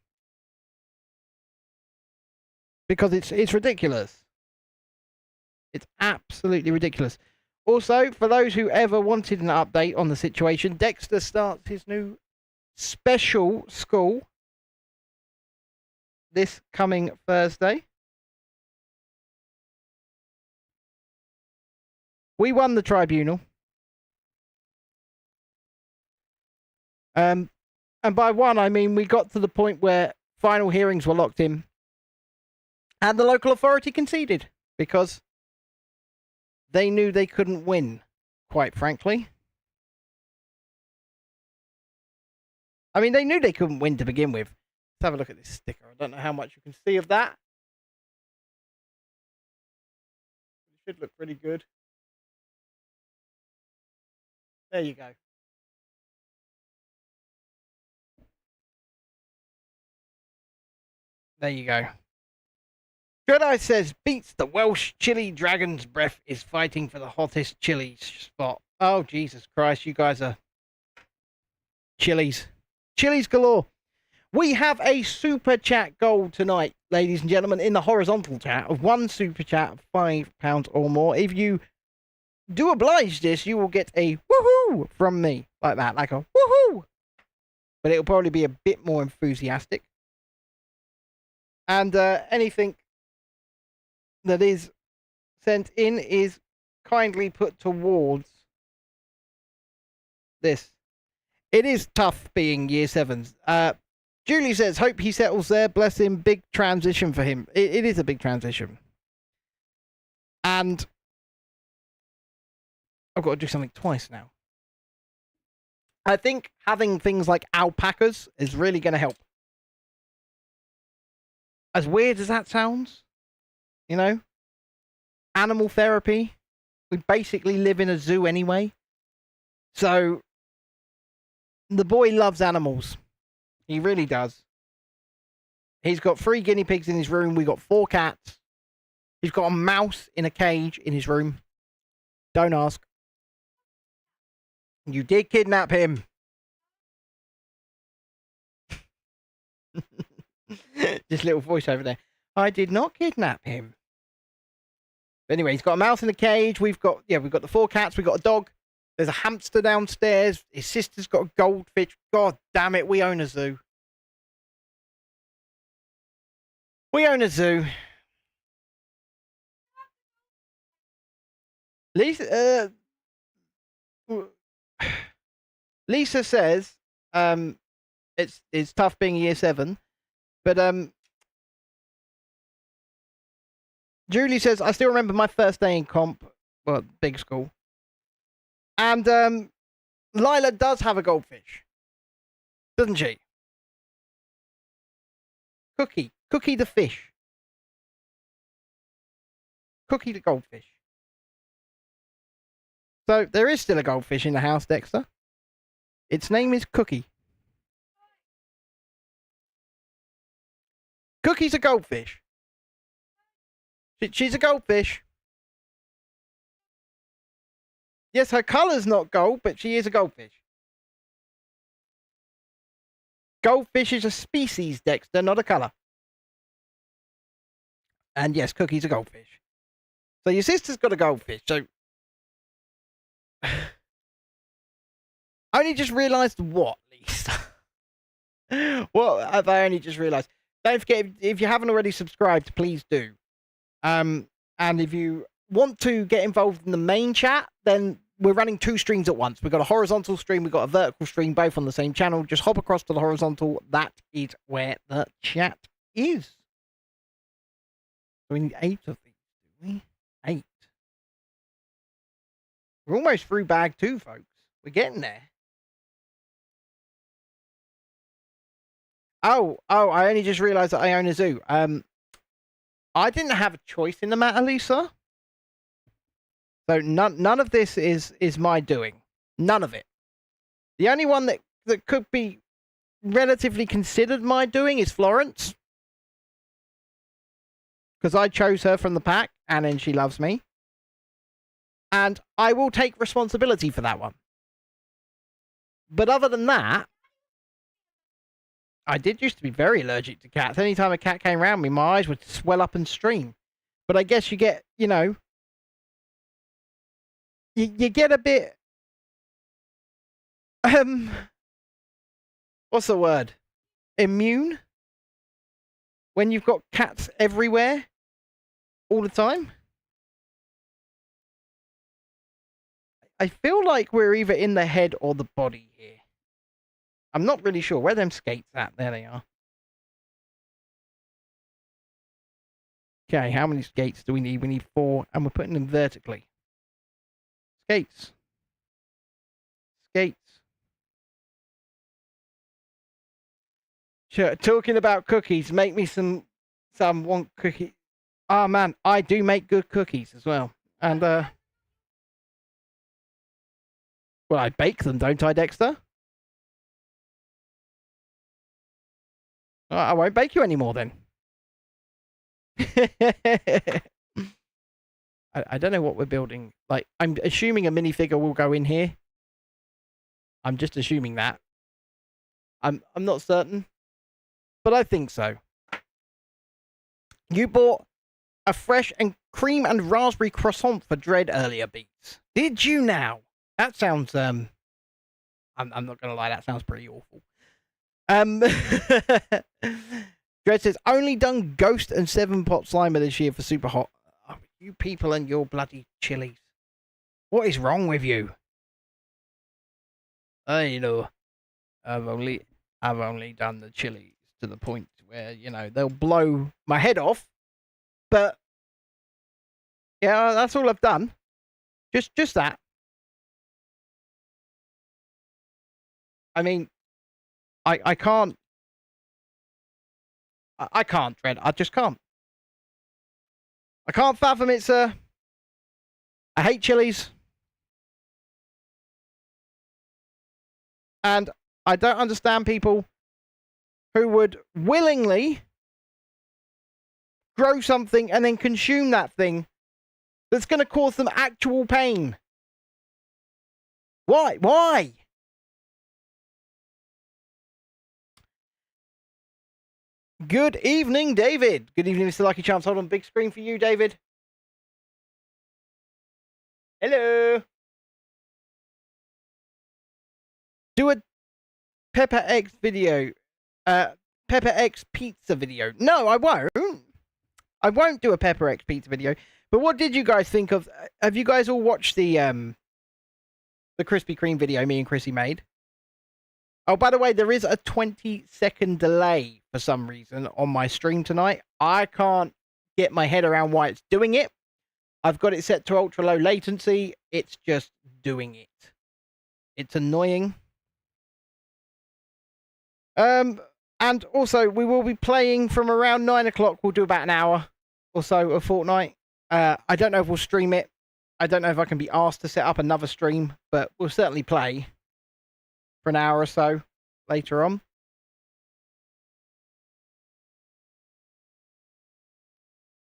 Because it's ridiculous. It's absolutely ridiculous. Also, for those who ever wanted an update on the situation, Dexter starts his new special school this coming Thursday. We won the tribunal. And by one, I mean we got to the point where final hearings were locked in. And the local authority conceded. Because they knew they couldn't win, quite frankly. I mean, they knew they couldn't win to begin with. Let's have a look at this sticker. I don't know how much you can see of that. It should look pretty good. There you go. There you go. Jedi says, beats the Welsh chili dragon's breath is fighting for the hottest chili spot. Oh, Jesus Christ. You guys are chilies. Chilies galore. We have a super chat goal tonight, ladies and gentlemen, in the horizontal chat of one super chat of £5 or more. If you do oblige this, you will get a woohoo from me. Like that, like a woohoo. But it'll probably be a bit more enthusiastic. And anything that is sent in is kindly put towards this. It is tough being year sevens. Julie says, hope he settles there. Bless him. Big transition for him. It is a big transition. And I've got to do something twice now. I think having things like alpacas is really going to help. As weird as that sounds, you know, animal therapy. We basically live in a zoo anyway. So the boy loves animals. He really does. He's got 3 guinea pigs in his room. We got 4 cats. He's got a mouse in a cage in his room. Don't ask. You did kidnap him. Just little voice over there. I did not kidnap him. Anyway, he's got a mouse in a cage. We've got the 4 cats. We've got a dog. There's a hamster downstairs. His sister's got a goldfish. God damn it, we own a zoo. We own a zoo. Lisa says, it's tough being year 7, but Julie says, I still remember my first day in comp, well, big school, and Lila does have a goldfish, doesn't she? Cookie the fish, Cookie the goldfish. So there is still a goldfish in the house, Dexter. Its name is Cookie. Cookie's a goldfish. She's a goldfish. Yes, her colour's not gold, but she is a goldfish. Goldfish is a species, Dexter, not a colour. And yes, Cookie's a goldfish. So your sister's got a goldfish, so... I only just realised what, Lisa? What have I only just realised? Don't forget, if you haven't already subscribed, please do. And if you want to get involved in the main chat, then we're running 2 streams at once. We've got a horizontal stream, we've got a vertical stream, both on the same channel. Just hop across to the horizontal. That is where the chat is. So we need 8 of these, do we? 8. We're almost through bag 2, folks. We're getting there. Oh, I only just realised that I own a zoo. I didn't have a choice in the matter, Lisa. So none of this is my doing. None of it. The only one that could be relatively considered my doing is Florence. Because I chose her from the pack, and then she loves me. And I will take responsibility for that one. But other than that, I did used to be very allergic to cats. Anytime a cat came around me, my eyes would swell up and stream. But I guess you get, you know, you get a bit, what's the word? Immune? When you've got cats everywhere, all the time. I feel like we're either in the head or the body here. I'm not really sure. Where are them skates at? There they are. Okay, how many skates do we need? We need 4, and we're putting them vertically. Skates. Skates. Sure, talking about cookies, make me some want cookie. Oh man, I do make good cookies as well. And well, I bake them, don't I, Dexter? I won't bake you anymore then. I don't know what we're building. Like, I'm assuming a minifigure will go in here. I'm just assuming that. I'm not certain, but I think so. You bought a fresh and cream and raspberry croissant for Dread earlier, Beats. Did you now? That sounds I'm not gonna lie, that sounds pretty awful. Dread says only done Ghost and 7-pot Slimer this year for Super Hot. Oh, you people and your bloody chilies. What is wrong with you? You know, I've only done the chilies to the point where, you know, they'll blow my head off. But yeah, that's all I've done. Just that. I mean, I can't. I can't, Dread. I just can't. I can't fathom it, sir. I hate chilies. And I don't understand people who would willingly grow something and then consume that thing that's going to cause them actual pain. Why? Why? Good evening, David. Good evening, Mr. Lucky Charms. Hold on, big screen for you, David. Hello. Do a Pepper X video. Pepper X pizza video. No, I won't. I won't do a Pepper X pizza video. But what did you guys think of? Have you guys all watched the Krispy Kreme video me and Chrissy made? Oh, by the way, there is a 20-second delay for some reason on my stream tonight. I can't get my head around why it's doing it. I've got it set to ultra low latency. It's just doing it. It's annoying. And also, we will be playing from around 9 o'clock. We'll do about an hour or so of Fortnite. I don't know if we'll stream it. I don't know if I can be asked to set up another stream, but we'll certainly play for an hour or so later on.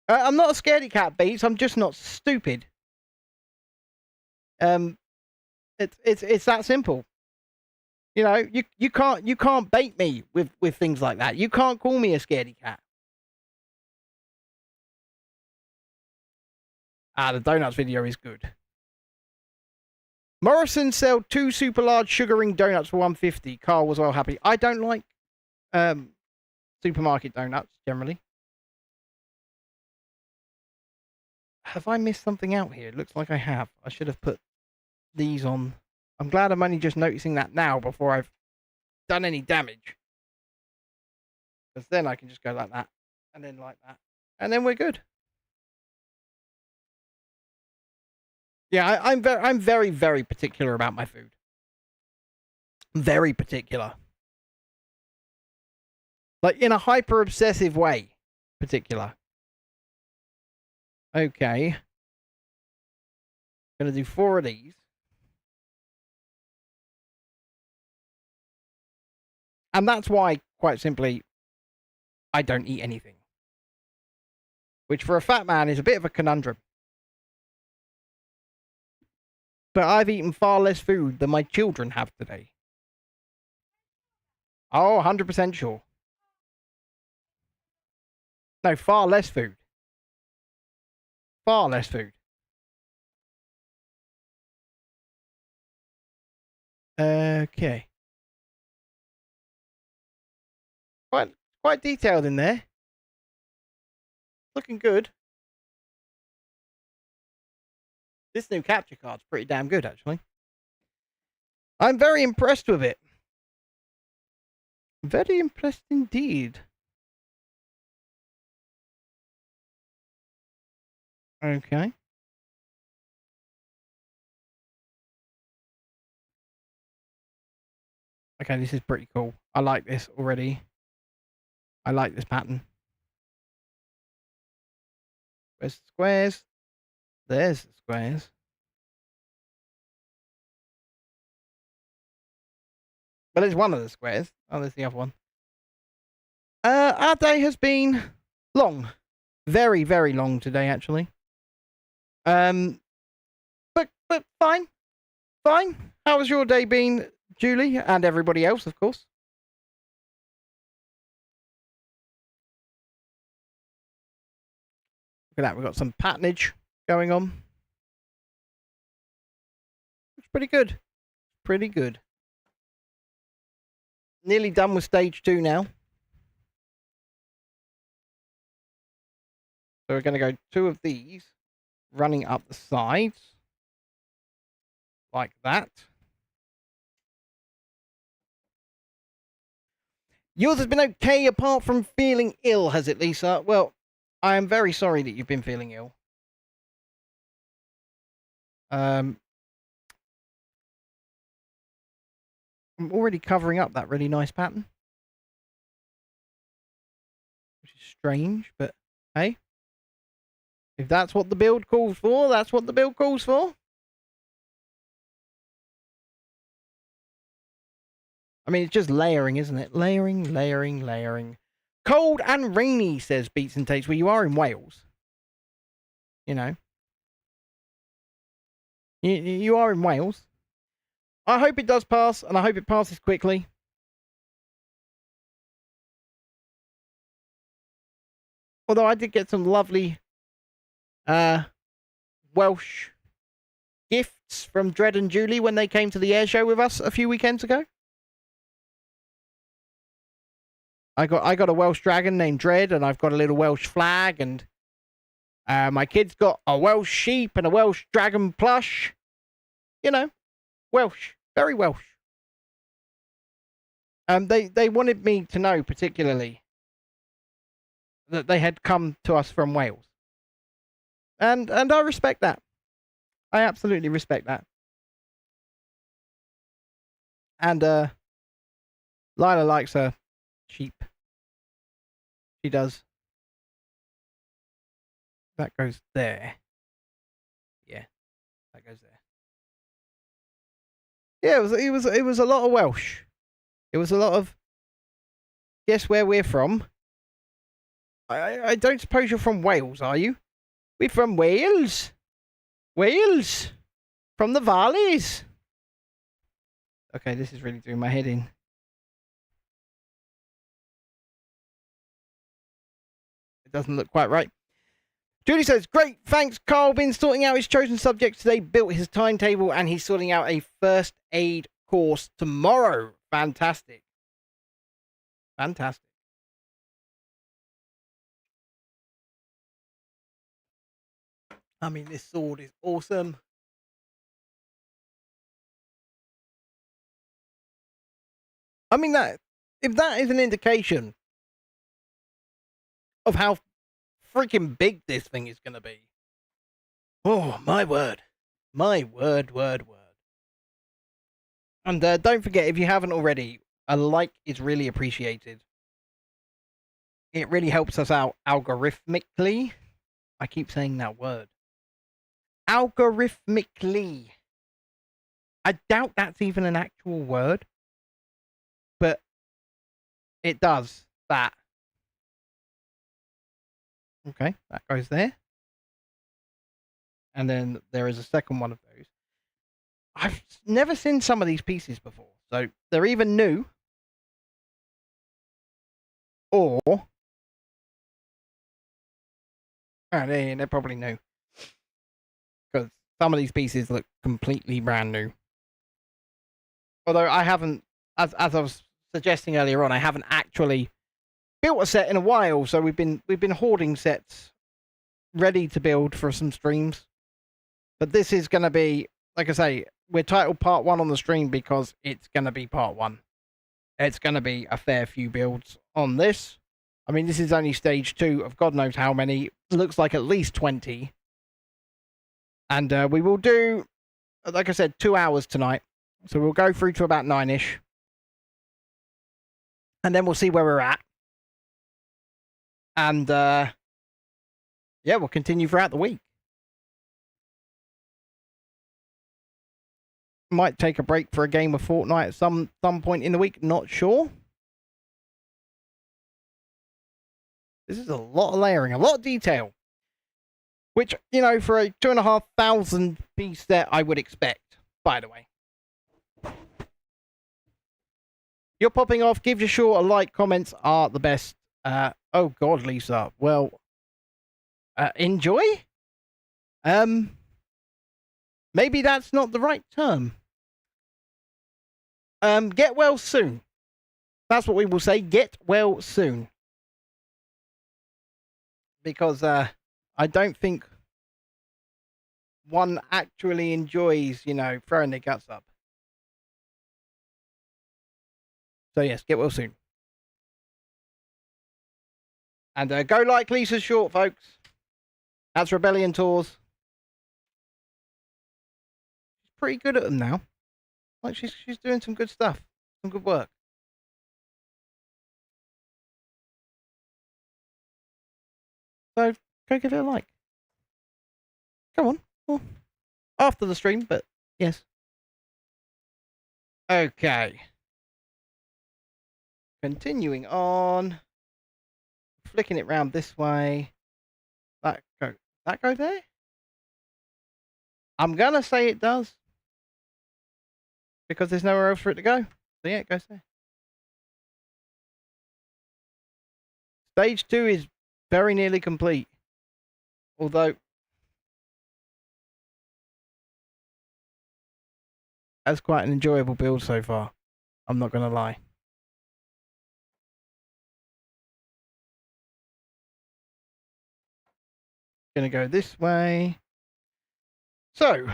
I'm not a scaredy cat, Beats. I'm just not stupid. It's that simple. You know, you can't bait me with things like that. You can't call me a scaredy cat. The donuts video is good. Morrison sold 2 super large sugar ring donuts for $1.50. Carl was well happy. I don't like supermarket donuts generally. Have I missed something out here? It looks like I have. I should have put these on. I'm glad I'm only just noticing that now before I've done any damage. Because then I can just go like that. And then like that. And then we're good. Yeah, I'm very, very particular about my food. Very particular. Like, in a hyper-obsessive way. Particular. Okay. Gonna do 4 of these. And that's why, quite simply, I don't eat anything. Which for a fat man is a bit of a conundrum. But I've eaten far less food than my children have today. Oh, 100% sure. No, far less food. Far less food. Okay. Quite detailed in there. Looking good. This new capture card's pretty damn good, actually. I'm very impressed with it. Very impressed indeed. Okay. Okay, this is pretty cool. I like this already. I like this pattern. Where's the squares? There's the squares. But there's one of the squares. Oh, there's the other one. Our day has been long. Very, very long today, actually. But fine. Fine. How has your day been, Julie? And everybody else, of course. Look at that. We've got some patronage going on. It's pretty good. Pretty good. Nearly done with stage 2 now. So we're going to go 2 of these running up the sides. Like that. Yours has been okay apart from feeling ill, has it, Lisa? Well, I am very sorry that you've been feeling ill. I'm already covering up that really nice pattern. Which is strange, but hey. If that's what the build calls for, that's what the build calls for. I mean, it's just layering, isn't it? Layering, layering, layering. Cold and rainy, says Beats and Takes. Well, you are in Wales. You know. You are in Wales. I hope it does pass, and I hope it passes quickly. Although I did get some lovely Welsh gifts from Dredd and Julie when they came to the air show with us a few weekends ago. I got a Welsh dragon named Dredd, and I've got a little Welsh flag, and my kids got a Welsh sheep and a Welsh dragon plush. You know, Welsh, very Welsh. They wanted me to know particularly that they had come to us from Wales. And I respect that. I absolutely respect that. And Lila likes her sheep. She does. That goes there. Yeah, that goes there. Yeah, it was a lot of Welsh. It was a lot of guess where we're from. I don't suppose you're from Wales, are you? We're from Wales. Wales. From the valleys. Okay, this is really doing my head in. It doesn't look quite right. Julie says, great, thanks. Carl been sorting out his chosen subjects today, built his timetable, and he's sorting out a first aid course tomorrow. Fantastic. Fantastic. I mean, this sword is awesome. I mean, if that is an indication of how freaking big this thing is going to be. Oh, my word. My word, word, word. And don't forget, if you haven't already, a like is really appreciated. It really helps us out algorithmically. I keep saying that word. Algorithmically. I doubt that's even an actual word. But it does that. Okay, that goes there. And then there is a second one of those. I've never seen some of these pieces before. So they're either new or they're probably new. Because some of these pieces look completely brand new. Although I haven't, as I was suggesting earlier on, I haven't actually built a set in a while. So we've been hoarding sets ready to build for some streams. But this is going to be, like I say, we're titled Part 1 on the stream because it's going to be Part 1. It's going to be a fair few builds on this. I mean, this is only stage 2 of God knows how many. It looks like at least 20. And we will do, like I said, 2 hours tonight. So we'll go through to about 9-ish. And then we'll see where we're at. And, yeah, we'll continue throughout the week. Might take a break for a game of Fortnite at some point in the week. Not sure. This is a lot of layering, a lot of detail. Which, you know, for a 2,500 piece set, I would expect, by the way. You're popping off. Give your short a like. Comments are the best. Oh, God, Lisa. Well, enjoy? Maybe that's not the right term. Get well soon. That's what we will say. Get well soon. Because, I don't think one actually enjoys, you know, throwing their guts up. So, yes, get well soon. And go like Lisa's short, folks. That's Rebellion Tours. She's pretty good at them now. Like, she's doing some good stuff. Some good work. So, go give it a like. Come on. Well, after the stream, but yes. Okay. Continuing on. Flicking it round this way. That go there? I'm gonna say it does. Because there's nowhere else for it to go. So yeah, it goes there. Stage 2 is very nearly complete. Although, that's quite an enjoyable build so far. I'm not gonna lie. Gonna go this way. So,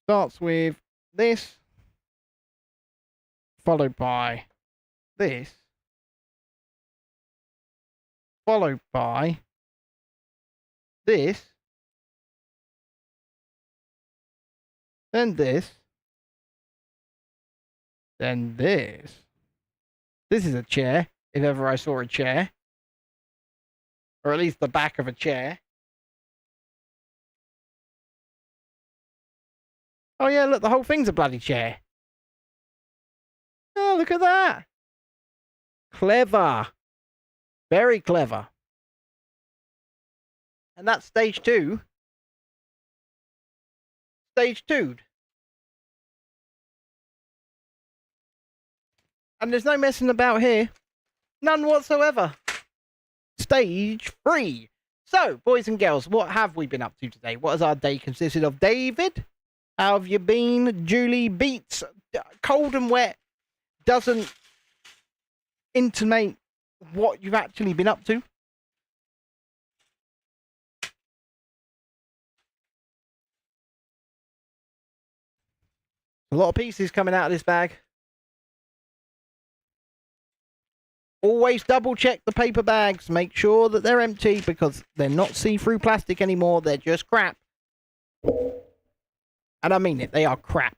starts with this, followed by this, followed by this, then this, then this. This is a chair, if ever I saw a chair. Or at least the back of a chair. Oh yeah, look, the whole thing's a bloody chair. Oh, look at that. Clever. Very clever. And that's stage 2. Stage 2. And there's no messing about here. None whatsoever. Stage 3. So, boys and girls, what have we been up to today? What has our day consisted of? David, how have you been? Julie, beats cold and wet doesn't intimate what you've actually been up to. A lot of pieces coming out of this bag. Always double check the paper bags. Make sure that they're empty because they're not see-through plastic anymore. They're just crap. And I mean it. They are crap.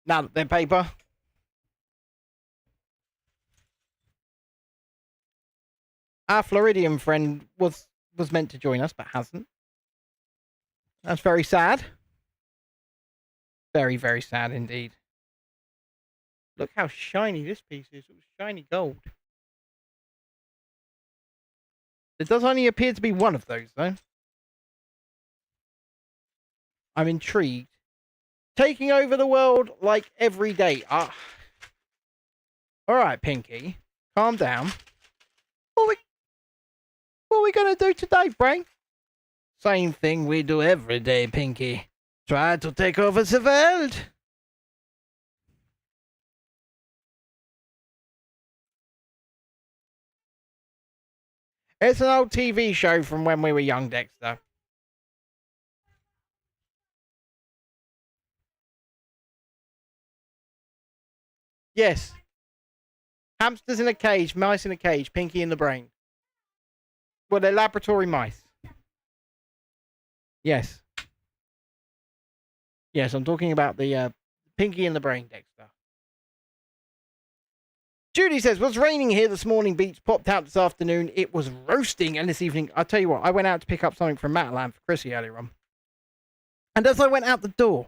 Now that they're paper. Our Floridian friend was meant to join us, but hasn't. That's very sad. Very, very sad indeed. Look how shiny this piece is. It was shiny gold. There does only appear to be one of those, though. I'm intrigued. Taking over the world like every day. Alright, Pinky. Calm down. What are we gonna do today, Brain? Same thing we do every day, Pinky. Try to take over the world. It's an old TV show from when we were young, Dexter. Yes. Hamsters in a cage, mice in a cage, Pinky in the brain. Well, they're laboratory mice. Yes. Yes, I'm talking about the Pinky in the brain, Dexter. Judy says, was raining here this morning, Beats. Popped out this afternoon. It was roasting. And this evening, I'll tell you what, I went out to pick up something from Matalan for Chrissy earlier on. And as I went out the door,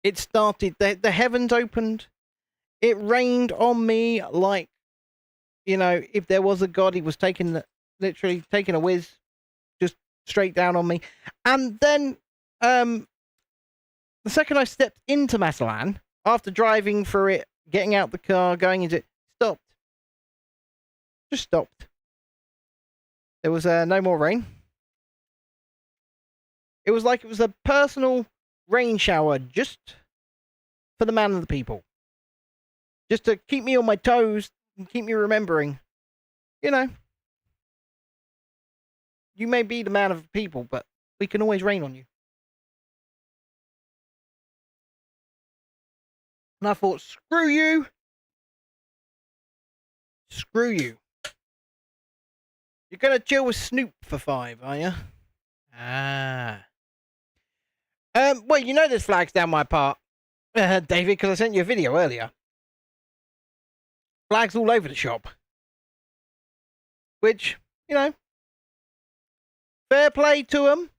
it started, the heavens opened. It rained on me like, you know, if there was a God, he was literally taking a whiz, just straight down on me. And then the second I stepped into Matalan, after driving through it, getting out the car, going into it, stopped. Just stopped. There was no more rain. It was like it was a personal rain shower just for the man of the people. Just to keep me on my toes and keep me remembering, you know, you may be the man of the people, but we can always rain on you. And I thought, screw you. Screw you. You're going to chill with Snoop for 5, are you? Ah. Well, you know there's flags down my part, David, because I sent you a video earlier. Flags all over the shop. Which, you know, fair play to them.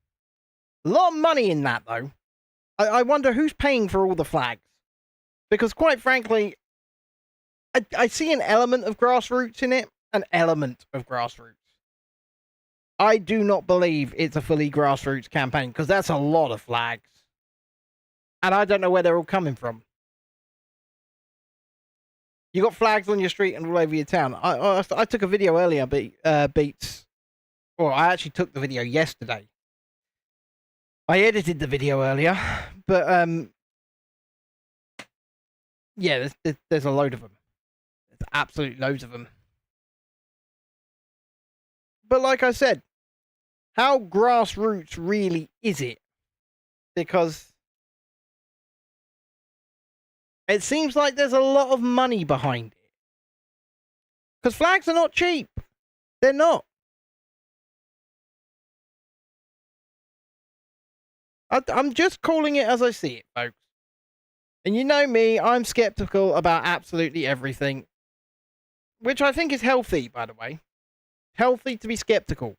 A lot of money in that, though. I wonder who's paying for all the flags. Because, quite frankly, I see an element of grassroots in it. An element of grassroots. I do not believe it's a fully grassroots campaign, because that's a lot of flags. And I don't know where they're all coming from. You got flags on your street and all over your town. I took a video earlier, Beats. Well, I actually took the video yesterday. I edited the video earlier, but yeah, there's a load of them. There's absolute loads of them. But like I said, how grassroots really is it? Because it seems like there's a lot of money behind it. Because flags are not cheap. They're not. I'm just calling it as I see it, folks. And you know me, I'm skeptical about absolutely everything. Which I think is healthy, by the way. Healthy to be skeptical.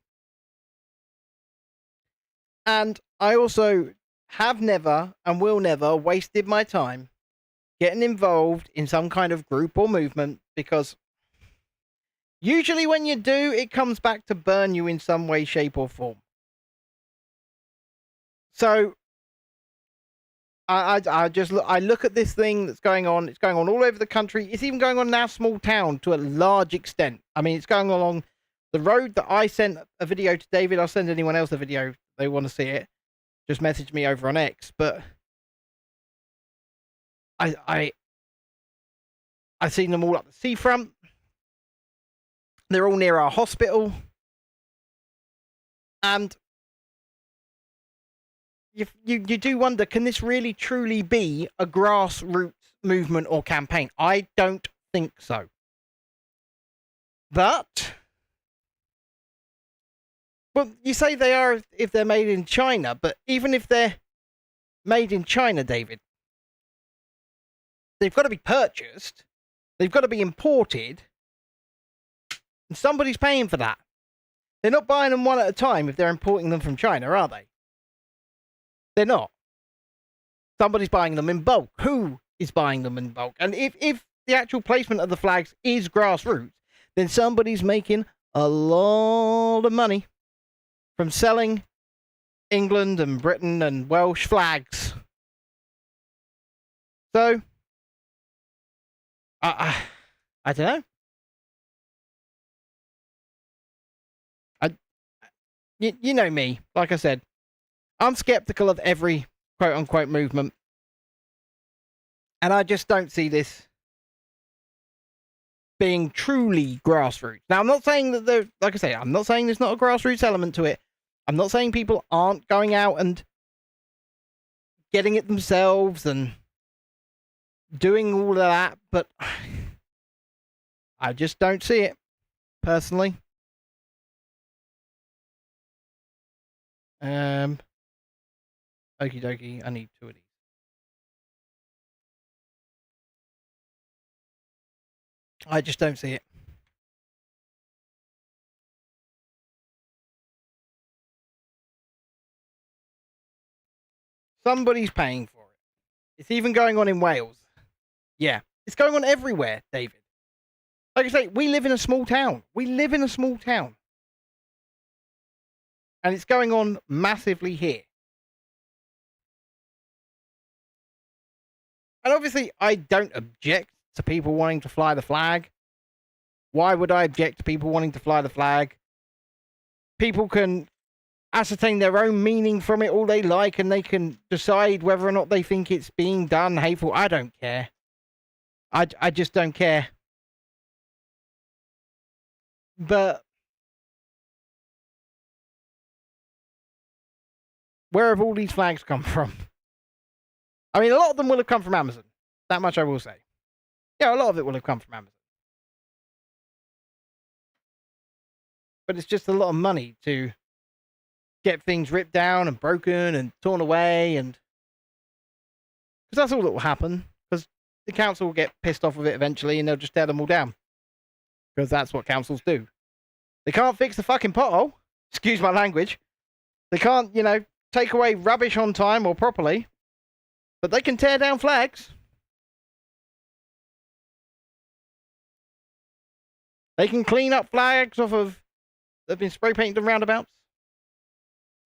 And I also have never and will never wasted my time getting involved in some kind of group or movement, because usually when you do, it comes back to burn you in some way, shape or form. So I look at this thing that's going on. It's going on all over the country. It's even going on in our small town to a large extent. I mean, it's going along the road that I sent a video to David. I'll send anyone else a video if they want to see it. Just message me over on X. But I've seen them all up the seafront. They're all near our hospital. And you do wonder, can this really truly be a grassroots movement or campaign? I don't think so. But, well, you say they are if they're made in China, but even if they're made in China, David, they've got to be purchased, they've got to be imported, and somebody's paying for that. They're not buying them one at a time if they're importing them from China, are they? They're not. Somebody's buying them in bulk. Who is buying them in bulk? And if the actual placement of the flags is grassroots, then somebody's making a lot of money from selling England and Britain and Welsh flags. So, I don't know. You know me, like I said, I'm skeptical of every quote-unquote movement. And I just don't see this being truly grassroots. Now, I'm not saying that there, like I say, I'm not saying there's not a grassroots element to it. I'm not saying people aren't going out and getting it themselves and doing all of that, but I just don't see it, personally. Okie dokie, I need 2 of these. I just don't see it. Somebody's paying for it. It's even going on in Wales. Yeah, it's going on everywhere, David. Like I say, we live in a small town. We live in a small town. And it's going on massively here. And obviously, I don't object to people wanting to fly the flag. Why would I object to people wanting to fly the flag? People can ascertain their own meaning from it all they like, and they can decide whether or not they think it's being done hateful. I don't care. I just don't care. But where have all these flags come from? I mean, a lot of them will have come from Amazon. That much I will say. Yeah, a lot of it will have come from Amazon. But it's just a lot of money to get things ripped down and broken and torn away, and because that's all that will happen. Because the council will get pissed off with it eventually, and they'll just tear them all down. Because that's what councils do. They can't fix the fucking pothole. Excuse my language. They can't, take away rubbish on time or properly. But they can tear down flags. They can clean up flags off of that have been spray painted on roundabouts.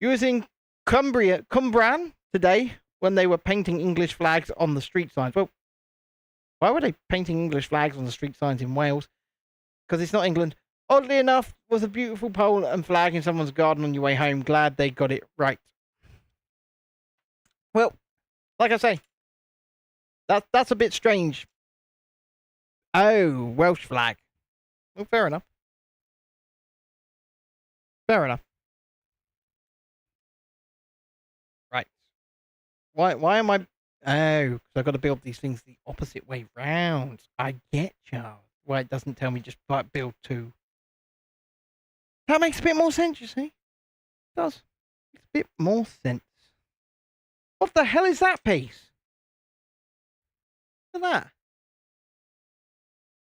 You was in Cumbrian today when they were painting English flags on the street signs. Well, why were they painting English flags on the street signs in Wales? Because it's not England. Oddly enough, was a beautiful pole and flag in someone's garden on your way home. Glad they got it right. Well, like I say, that's a bit strange. Oh, Welsh flag. Well, fair enough. Fair enough. Right. Why am I... Oh, because I've got to build these things the opposite way round. I get you. Why it doesn't tell me just build 2. That makes a bit more sense, you see. It does. Makes a bit more sense. What the hell is that piece? Look at that.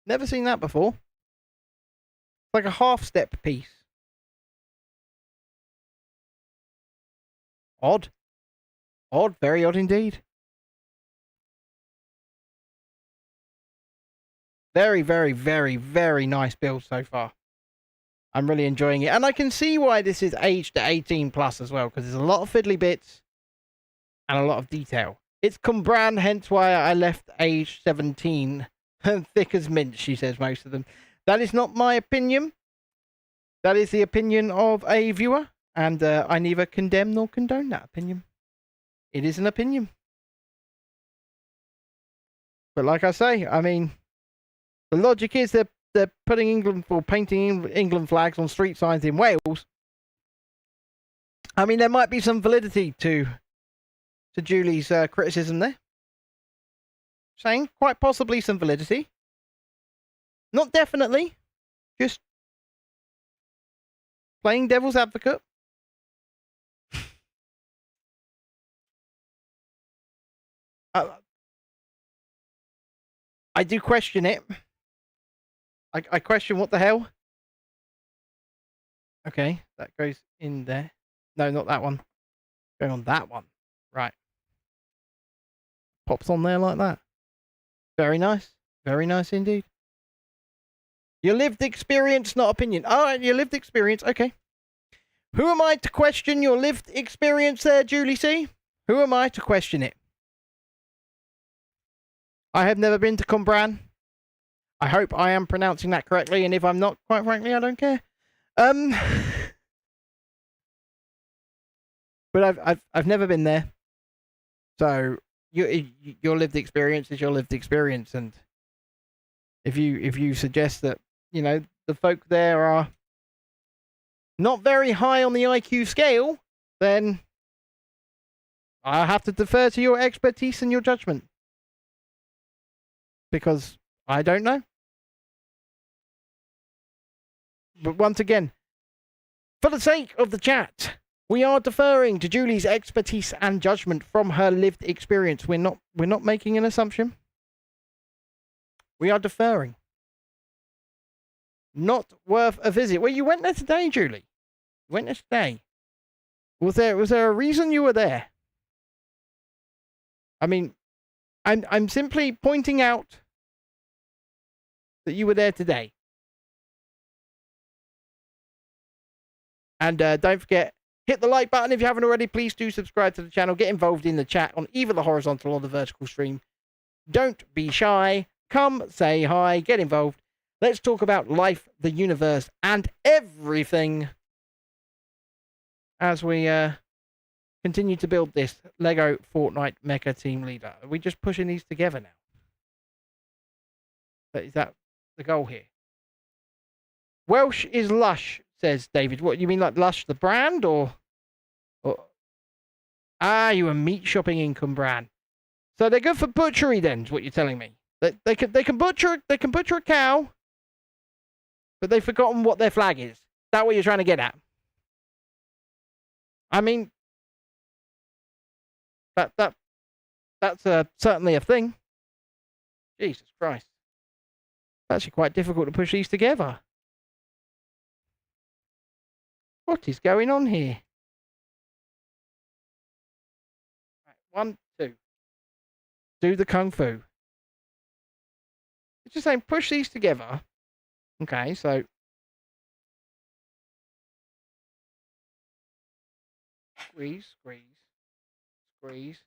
Never seen that before. It's like a half-step piece. Odd. Odd, very odd indeed. Very, very, very, very nice build so far. I'm really enjoying it. And I can see why this is aged to 18 plus as well, because there's a lot of fiddly bits and a lot of detail. It's Cumbrian, hence why I left age 17. Thick as mint, she says, most of them. That is not my opinion. That is the opinion of a viewer, and I neither condemn nor condone that opinion. It is an opinion. But like I say, I mean, the logic is they're putting England or painting England flags on street signs in Wales. I mean, there might be some validity to Julie's criticism there. Saying quite possibly some validity. Not definitely. Just playing devil's advocate. I do question it. I question what the hell. Okay, that goes in there. No, not that one. Going on that one. Right. Pops on there like that. Very nice. Very nice indeed. Your lived experience, not opinion. Oh, your lived experience. Okay. Who am I to question your lived experience there, Julie C? Who am I to question it? I have never been to Cumbrian. I hope I am pronouncing that correctly, and if I'm not, quite frankly, I don't care. But I've never been there. So your lived experience is your lived experience, and if you suggest that, the folk there are not very high on the IQ scale, then I have to defer to your expertise and your judgment. Because I don't know. But once again, for the sake of the chat, we are deferring to Julie's expertise and judgment from her lived experience. We're not making an assumption. We are deferring. Not worth a visit. Well, you went there today, Julie. You went there today. Was there a reason you were there? I mean, I'm simply pointing out that you were there today. And don't forget, Hit the like button if you haven't already. Please do subscribe to the channel. Get involved in the chat on either the horizontal or the vertical stream. Don't be shy. Come say hi. Get involved. Let's talk about life, the universe, and everything as we continue to build this Lego Fortnite Mecha Team Leader. Are we just pushing these together now? Is that the goal here? Welsh is lush, says David. What, you mean like Lush, the brand, or... Ah, you were meat shopping in Cumbran. So they're good for butchery then, is what you're telling me. They can butcher a cow, but they've forgotten what their flag is. Is that what you're trying to get at? I mean, that's certainly a thing. Jesus Christ. It's actually quite difficult to push these together. What is going on here? Right, 1, 2. Do the kung fu. It's just saying push these together. Okay, so squeeze, squeeze, squeeze,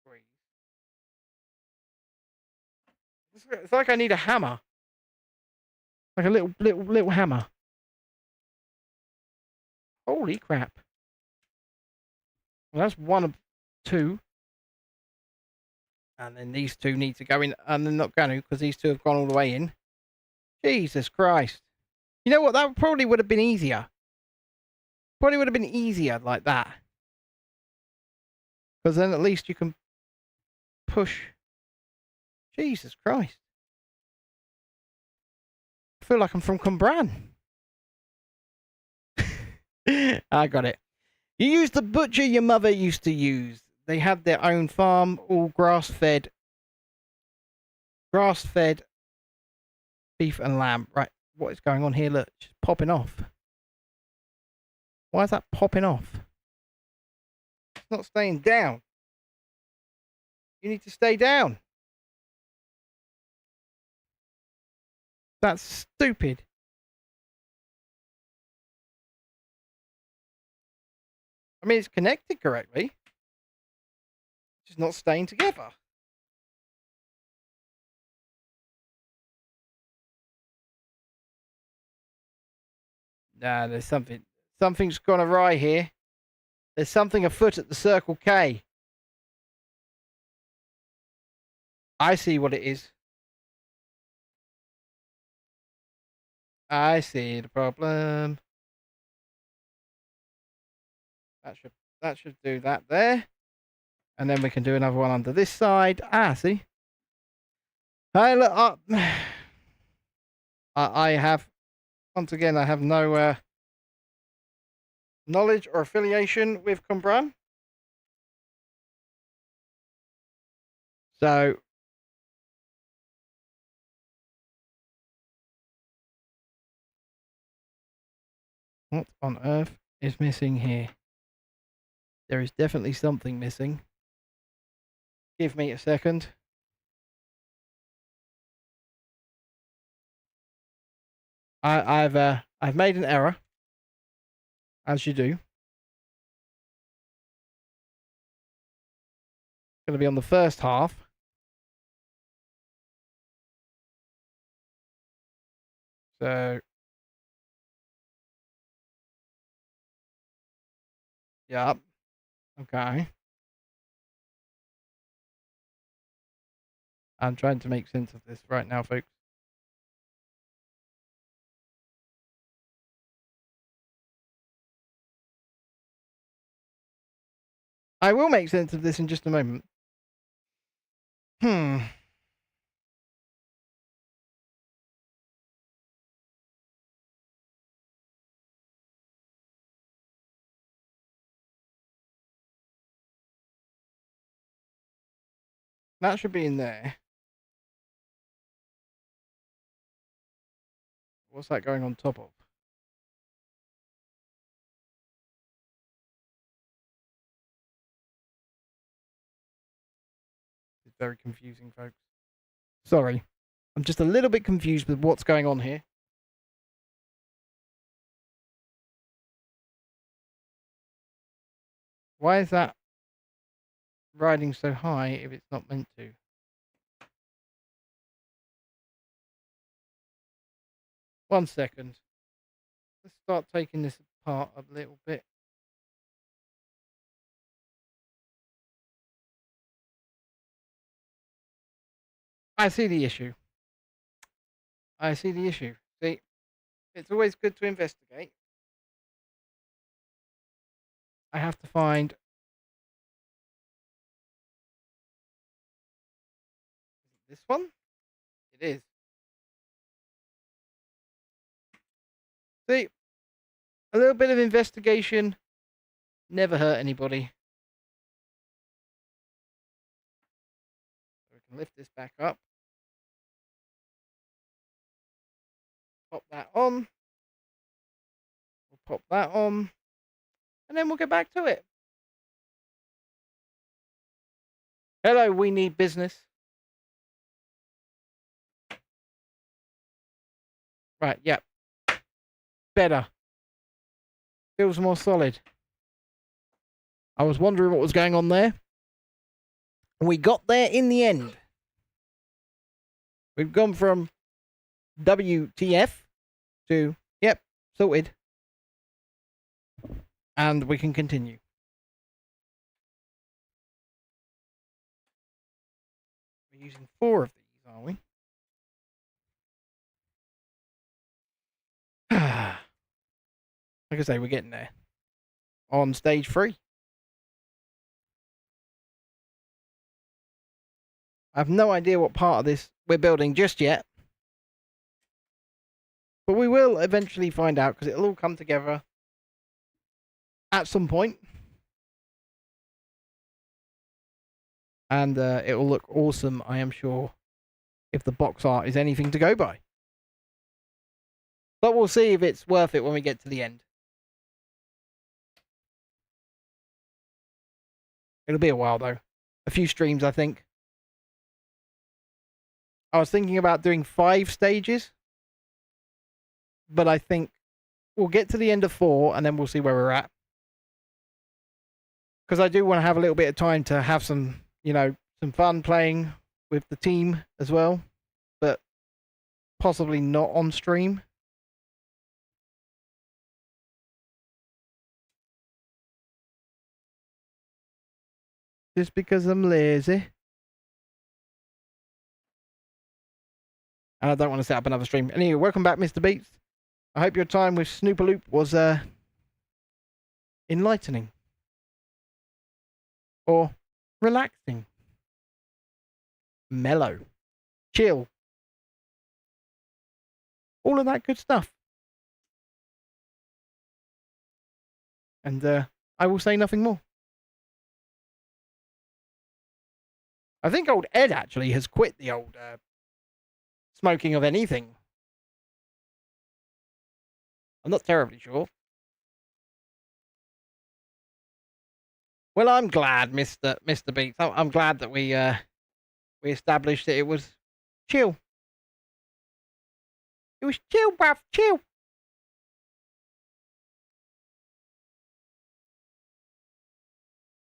squeeze. It's like I need a hammer. Like a little hammer. Holy crap. Well, that's 1 of 2. And then these 2 need to go in, and they're not going to, because these 2 have gone all the way in. Jesus Christ. You know what? That probably would have been easier. Probably would have been easier like that. Because then at least you can push. Jesus Christ. I feel like I'm from Cumbran. I got it. You use the butcher your mother used to use. They had their own farm, all grass-fed beef and lamb. Right, what is going on here? Look, it's just popping off. Why is that popping off? It's not staying down. You need to stay down. That's stupid. I mean, it's connected correctly. It's just not staying together. Nah, there's something's gone awry here. There's something afoot at the Circle K. I see what it is. I see the problem. That should do that there. And then we can do another one under this side. Ah, see? Hey, look up. I have, once again, I have no knowledge or affiliation with Cumbran. So, what on earth is missing here? There is definitely something missing. Give me a second. I've made an error, as you do. Going to be on the first half. So, yeah, okay. I'm trying to make sense of this right now, folks. I will make sense of this in just a moment. That should be in there. What's that going on top of? It's very confusing, folks. Sorry. I'm just a little bit confused with what's going on here. Why is that riding so high if it's not meant to? One second. Let's start taking this apart a little bit. I see the issue. I see the issue. See, it's always good to investigate. I have to find this one. It is. See, a little bit of investigation never hurt anybody. So we can lift this back up. Pop that on. We'll pop that on. And then we'll get back to it. Hello, we need business. Right, yep. Better. Feels more solid. I was wondering what was going on there. We got there in the end. We've gone from WTF to, yep, sorted. And we can continue. We're using 4 of these, are we? Like I say, we're getting there. On stage 3. I have no idea what part of this we're building just yet. But we will eventually find out because it'll all come together at some point. And it will look awesome, I am sure, if the box art is anything to go by. But we'll see if it's worth it when we get to the end. It'll be a while, though. A few streams, I think. I was thinking about doing 5 stages. But I think we'll get to the end of 4, and then we'll see where we're at. Because I do want to have a little bit of time to have some, some fun playing with the team as well. But possibly not on stream. Just because I'm lazy. And I don't want to set up another stream. Anyway, welcome back, Mr. Beats. I hope your time with Snoopaloop was enlightening. Or relaxing. Mellow. Chill. All of that good stuff. And I will say nothing more. I think old Ed actually has quit the old smoking of anything. I'm not terribly sure. Well, I'm glad, Mr. Beats. I'm glad that we established that it was chill. It was chill, bruv, chill.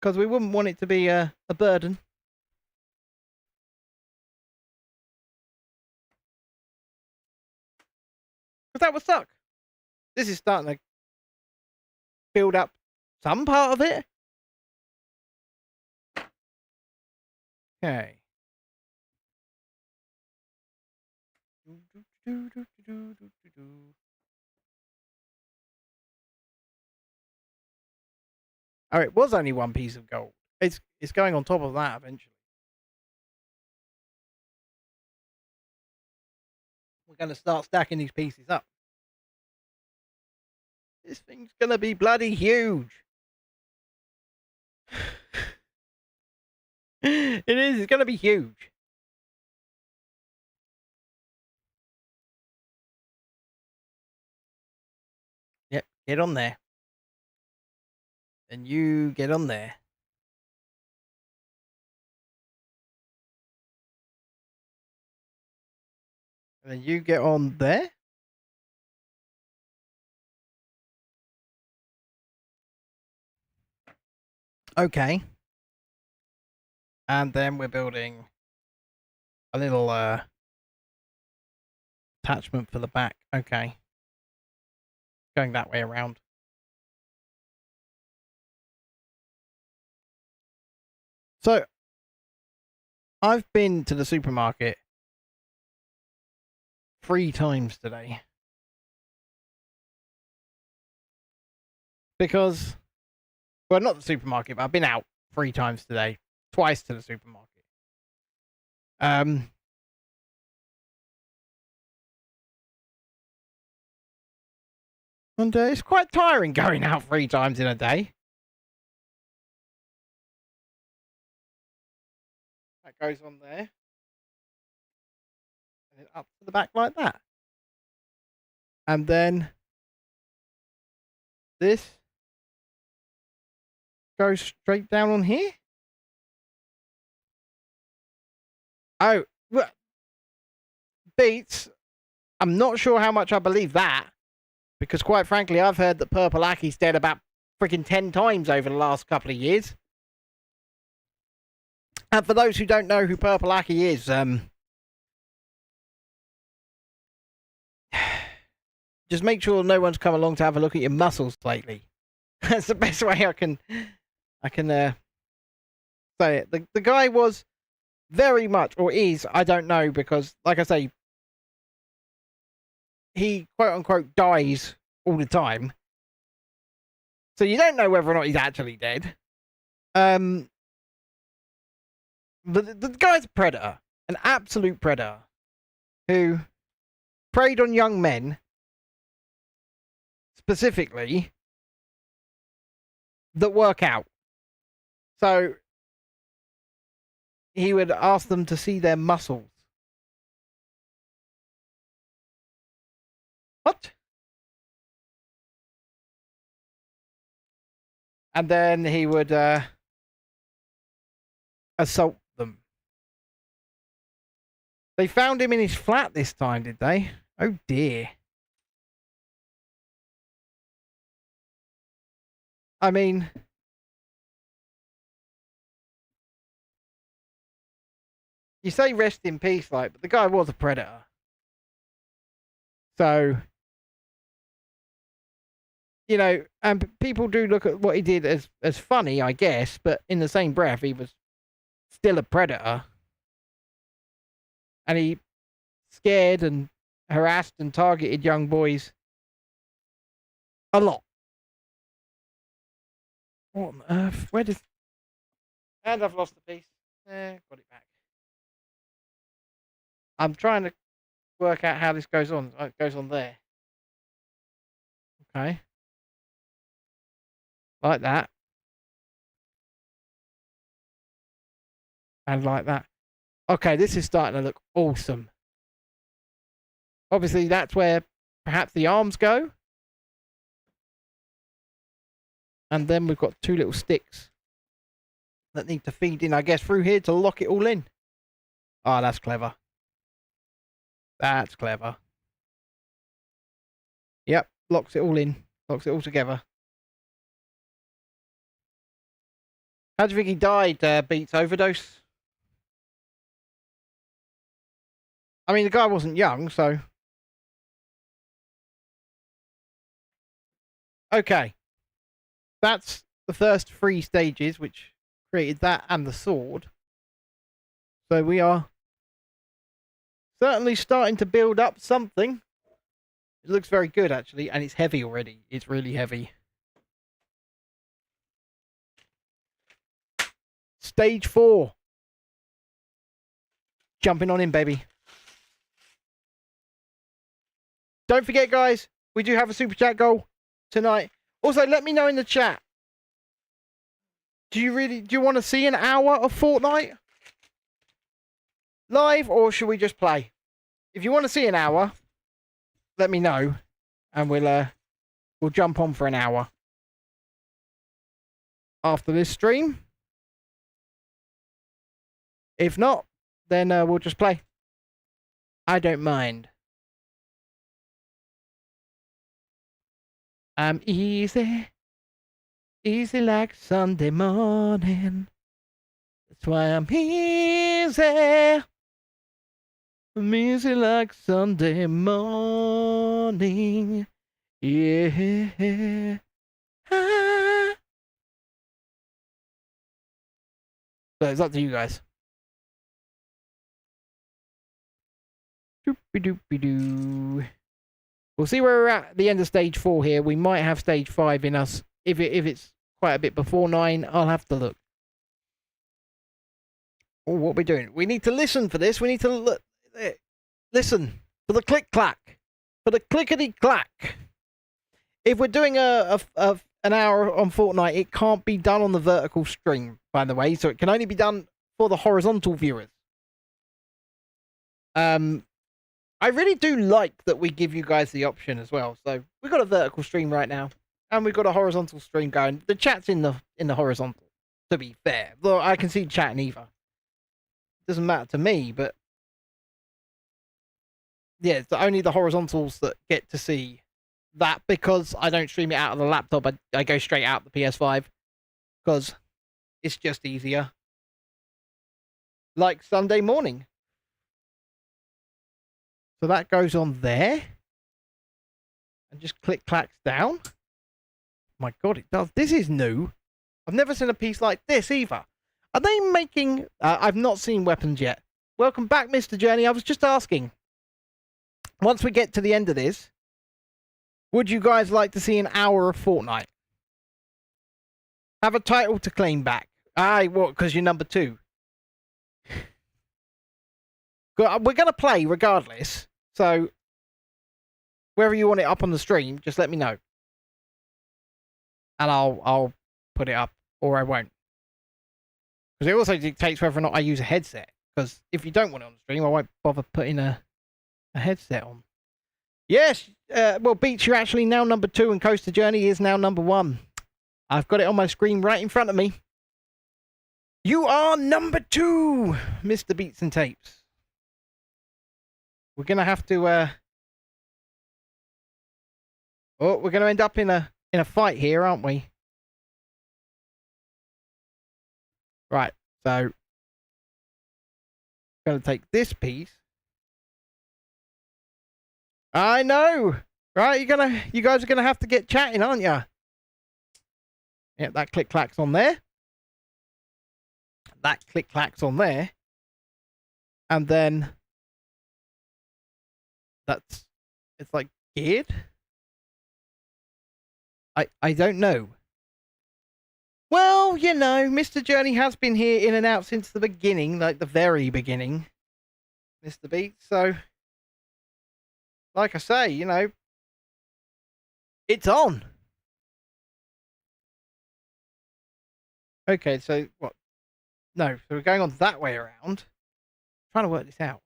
Because we wouldn't want it to be a burden. Because that would suck. This is starting to build up some part of it. Okay. Oh, it was only 1 piece of gold. It's going on top of that eventually. We're going to start stacking these pieces up. This thing's going to be bloody huge. It is. It's going to be huge. Yep. Get on there. And you get on there. And then you get on there. Okay. And then we're building a little attachment for the back. Okay. Going that way around. So, I've been to the supermarket 3 times today. Because, well, not the supermarket, but I've been out 3 times today. Twice to the supermarket. And it's quite tiring going out 3 times in a day. That goes on there. And then up to the back like that. And then this goes straight down on here. Oh, well, Beats. I'm not sure how much I believe that. Because quite frankly, I've heard that Purple Aki's dead about freaking 10 times over the last couple of years. And for those who don't know who Purple Aki is, just make sure no one's come along to have a look at your muscles lately. That's the best way I can say it. The guy was very much, or is, I don't know, because like I say, he quote unquote dies all the time. So you don't know whether or not he's actually dead. But the guy's a predator, an absolute predator, who preyed on young men, specifically, that work out. So he would ask them to see their muscles. What? And then he would assault them. They found him in his flat this time, did they? Oh dear. I mean, you say rest in peace, like, but the guy was a predator. So, you know, and people do look at what he did as funny, I guess, but in the same breath, he was still a predator. And he scared and harassed and targeted young boys a lot. What on earth? Where did... And I've lost the piece. Got it back. I'm trying to work out how this goes on. Oh, it goes on there. Okay. Like that. And like that. Okay, this is starting to look awesome. Obviously, that's where perhaps the arms go. And then we've got 2 little sticks that need to feed in, I guess, through here to lock it all in. Oh, that's clever. That's clever. Yep, locks it all in. Locks it all together. How do you think he died, Beats? Overdose? I mean, the guy wasn't young, so... Okay. That's the first 3 stages, which created that and the sword. So we are certainly starting to build up something. It looks very good, actually, and it's heavy already. It's really heavy. Stage 4. Jumping on in, baby. Don't forget, guys, we do have a super chat goal tonight. Also, let me know in the chat. Do you want to see an hour of Fortnite live, or should we just play? If you want to see an hour, let me know, and we'll jump on for an hour after this stream. If not, then we'll just play. I don't mind. I'm easy. Easy like Sunday morning. That's why I'm easy. I'm easy like Sunday morning. Yeah. Ah. So it's up to you guys. Doopy-doopy-doo. We'll see where we're at the end of stage 4 here. We might have stage 5 in us. If it's quite a bit before 9, I'll have to look. Oh, what we're doing? We need to listen for this. We need to listen for the click-clack. For the clickety-clack. If we're doing an hour on Fortnite, it can't be done on the vertical stream, by the way. So it can only be done for the horizontal viewers. I really do like that we give you guys the option as well. So we've got a vertical stream right now, and we've got a horizontal stream going. The chat's in the horizontal, to be fair. Though I can see chat in either. Doesn't matter to me, but yeah, it's only the horizontals that get to see that, because I don't stream it out of the laptop. I go straight out the PS5 because it's just easier. Like Sunday morning. So that goes on there. And just click-clacks down. My God, it does. This is new. I've never seen a piece like this either. Are they making... I've not seen weapons yet. Welcome back, Mr. Journey. I was just asking. Once we get to the end of this, would you guys like to see an hour of Fortnite? Have a title to claim back. Aye, what? Because you're number 2. We're going to play regardless. So, whether you want it up on the stream, just let me know. And I'll put it up, or I won't. Because it also dictates whether or not I use a headset. Because if you don't want it on the stream, I won't bother putting a headset on. Yes, well, Beach, you're actually now number 2, and Coaster Journey is now number 1. I've got it on my screen right in front of me. You are number 2, Mr. Beats and Tapes. We're going to have to... we're going to end up in a fight here, aren't we? Right, so... going to take this piece. I know! Right, you guys are going to have to get chatting, aren't you? Yeah, that click-clacks on there. That click-clacks on there. And then... it's like geared. I don't know. Well, you know, Mr. Journey has been here in and out since the beginning, like the very beginning, Mr. Beats. So, like I say, you know, it's on. Okay, so what? No, so we're going on that way around. I'm trying to work this out.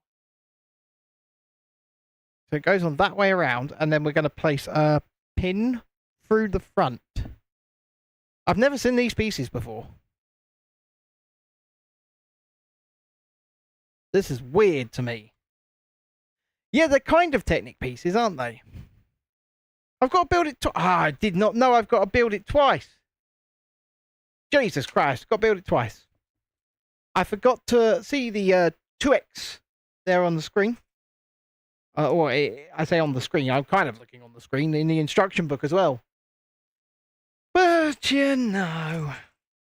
So it goes on that way around, and then we're going to place a pin through the front. I've never seen these pieces before. This is weird to me. Yeah, they're kind of Technic pieces, aren't they? I've got to build it I did not know I've got to build it twice. Jesus Christ, got to build it twice. I forgot to see the 2x there on the screen. I say on the screen. I'm kind of looking on the screen in the instruction book as well. But, you know,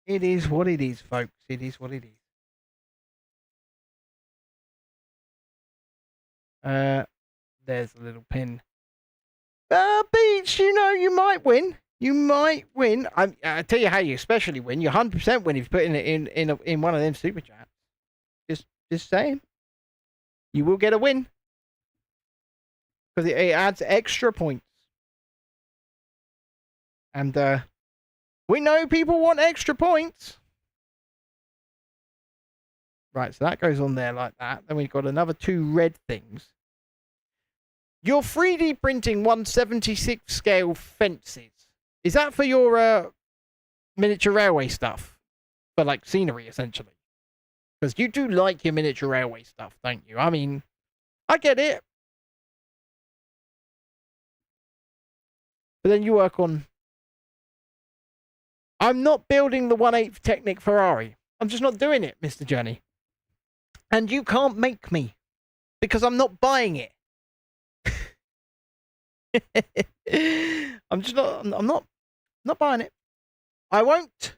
it is what it is, folks. It is what it is. There's a little pin. Beach, you know, you might win. You might win. I tell you how you especially win. You 100% win if you put it in one of them super chats. Just saying. You will get a win. Because it adds extra points. And we know people want extra points. Right, so that goes on there like that. Then we've got another 2 red things. You're 3D printing 1/76 scale fences. Is that for your miniature railway stuff? For like scenery, essentially. Because you do like your miniature railway stuff, don't you? I mean, I get it. But then you work on I'm not building the 1/8 Technic Ferrari. I'm just not doing it, Mr. Journey. And you can't make me because I'm not buying it. I'm just not. I'm not buying it. I won't.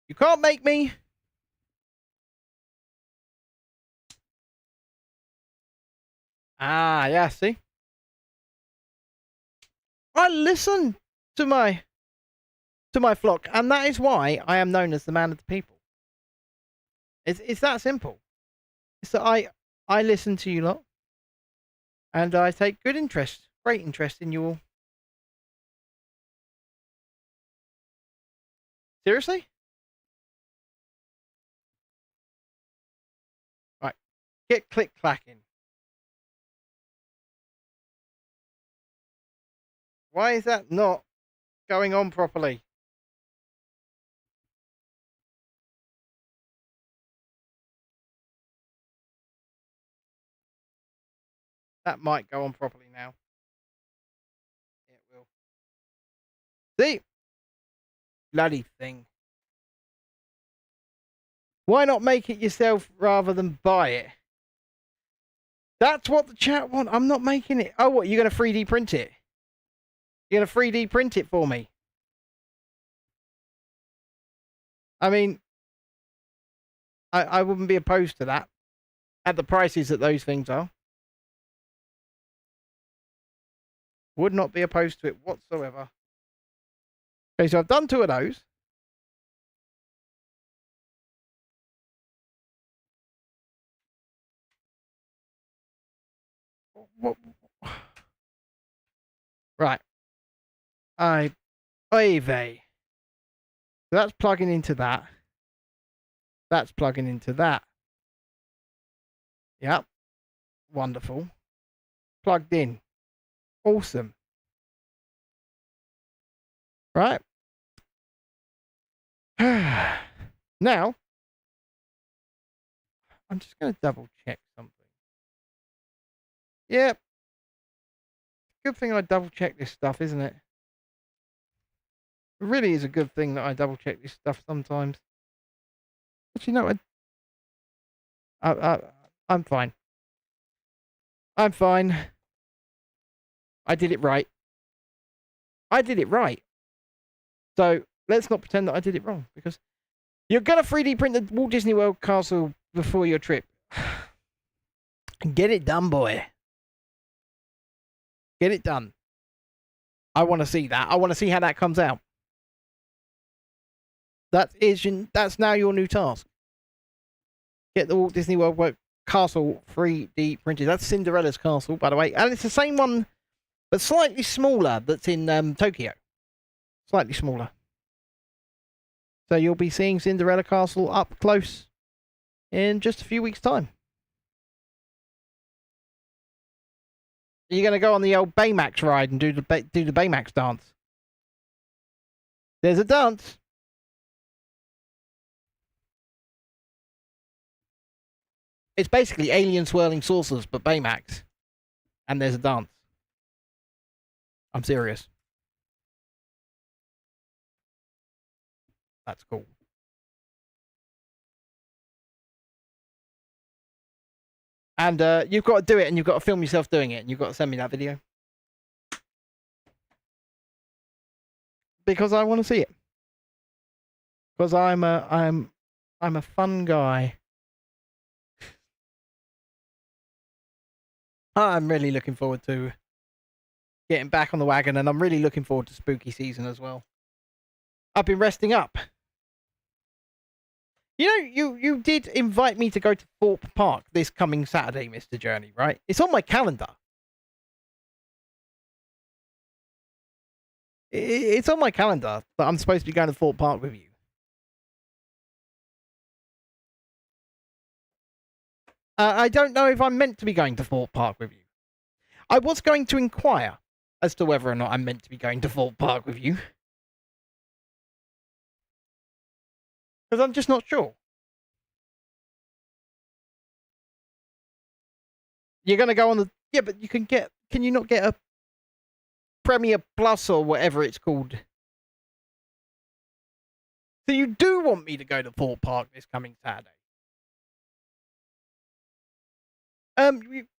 You can't make me. Ah, yeah. See, I listen to my flock, and that is why I am known as the man of the people. It's that simple. It's that I listen to you lot, and I take great interest in you all. Seriously? Right, get click clacking. Why is that not going on properly? That might go on properly now. It will. See? Bloody thing. Why not make it yourself rather than buy it? That's what the chat want. I'm not making it. Oh, what? You're going to 3D print it? You're going to 3D print it for me? I mean, I wouldn't be opposed to that at the prices that those things are. Would not be opposed to it whatsoever. Okay, so I've done 2 of those. What? Right. Oy vey. So that's plugging into that. That's plugging into that. Yep. Wonderful. Plugged in. Awesome. Right. Now, I'm just going to double check something. Yep. Good thing I double check this stuff, isn't it? It really is a good thing that I double check this stuff sometimes. But you know what? I'm fine. I'm fine. I did it right. I did it right. So let's not pretend that I did it wrong, because you're going to 3D print the Walt Disney World castle before your trip. Get it done, boy. Get it done. I want to see that. I want to see how that comes out. That's now your new task. Get the Walt Disney World castle 3D printed. That's Cinderella's castle, by the way. And it's the same one, but slightly smaller, that's in Tokyo. Slightly smaller. So you'll be seeing Cinderella Castle up close in just a few weeks' time. Are you going to go on the old Baymax ride and do the Baymax dance? There's a dance. It's basically alien swirling saucers, but Baymax. And there's a dance. I'm serious. That's cool. And you've got to do it, and you've got to film yourself doing it, and you've got to send me that video. Because I want to see it. Because I'm a fun guy. I'm really looking forward to getting back on the wagon, and I'm really looking forward to spooky season as well. I've been resting up. You know, you did invite me to go to Thorpe Park this coming Saturday, Mr. Journey, right? It's on my calendar. It's on my calendar that I'm supposed to be going to Thorpe Park with you. I don't know if I'm meant to be going to Thorpe Park with you. I was going to inquire as to whether or not I'm meant to be going to Thorpe Park with you. Because I'm just not sure. You're going to go on the... Yeah, but you can get... Can you not get a Premier Plus or whatever it's called? So you do want me to go to Fort Park this coming Saturday?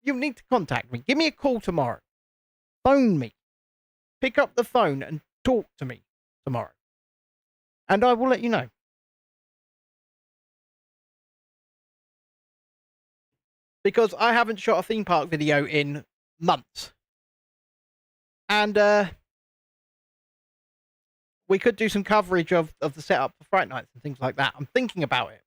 You need to contact me. Give me a call tomorrow. Phone me. Pick up the phone and talk to me tomorrow. And I will let you know. Because I haven't shot a theme park video in months. And we could do some coverage of the setup for Fright Nights and things like that. I'm thinking about it.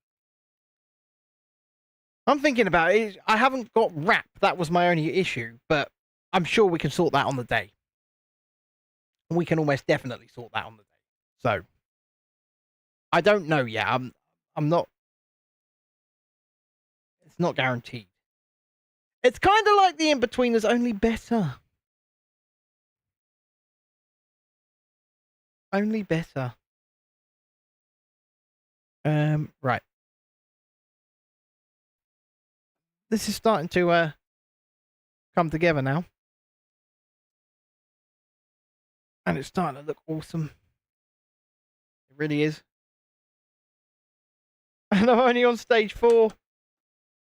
I haven't got wrap. That was my only issue. But I'm sure we can sort that on the day. We can almost definitely sort that on the day. So, I don't know yet. I'm not... It's not guaranteed. It's kind of like the In-Betweeners, only better. Only better. Right. This is starting to come together now. And it's starting to look awesome. It really is. And I'm only on stage 4.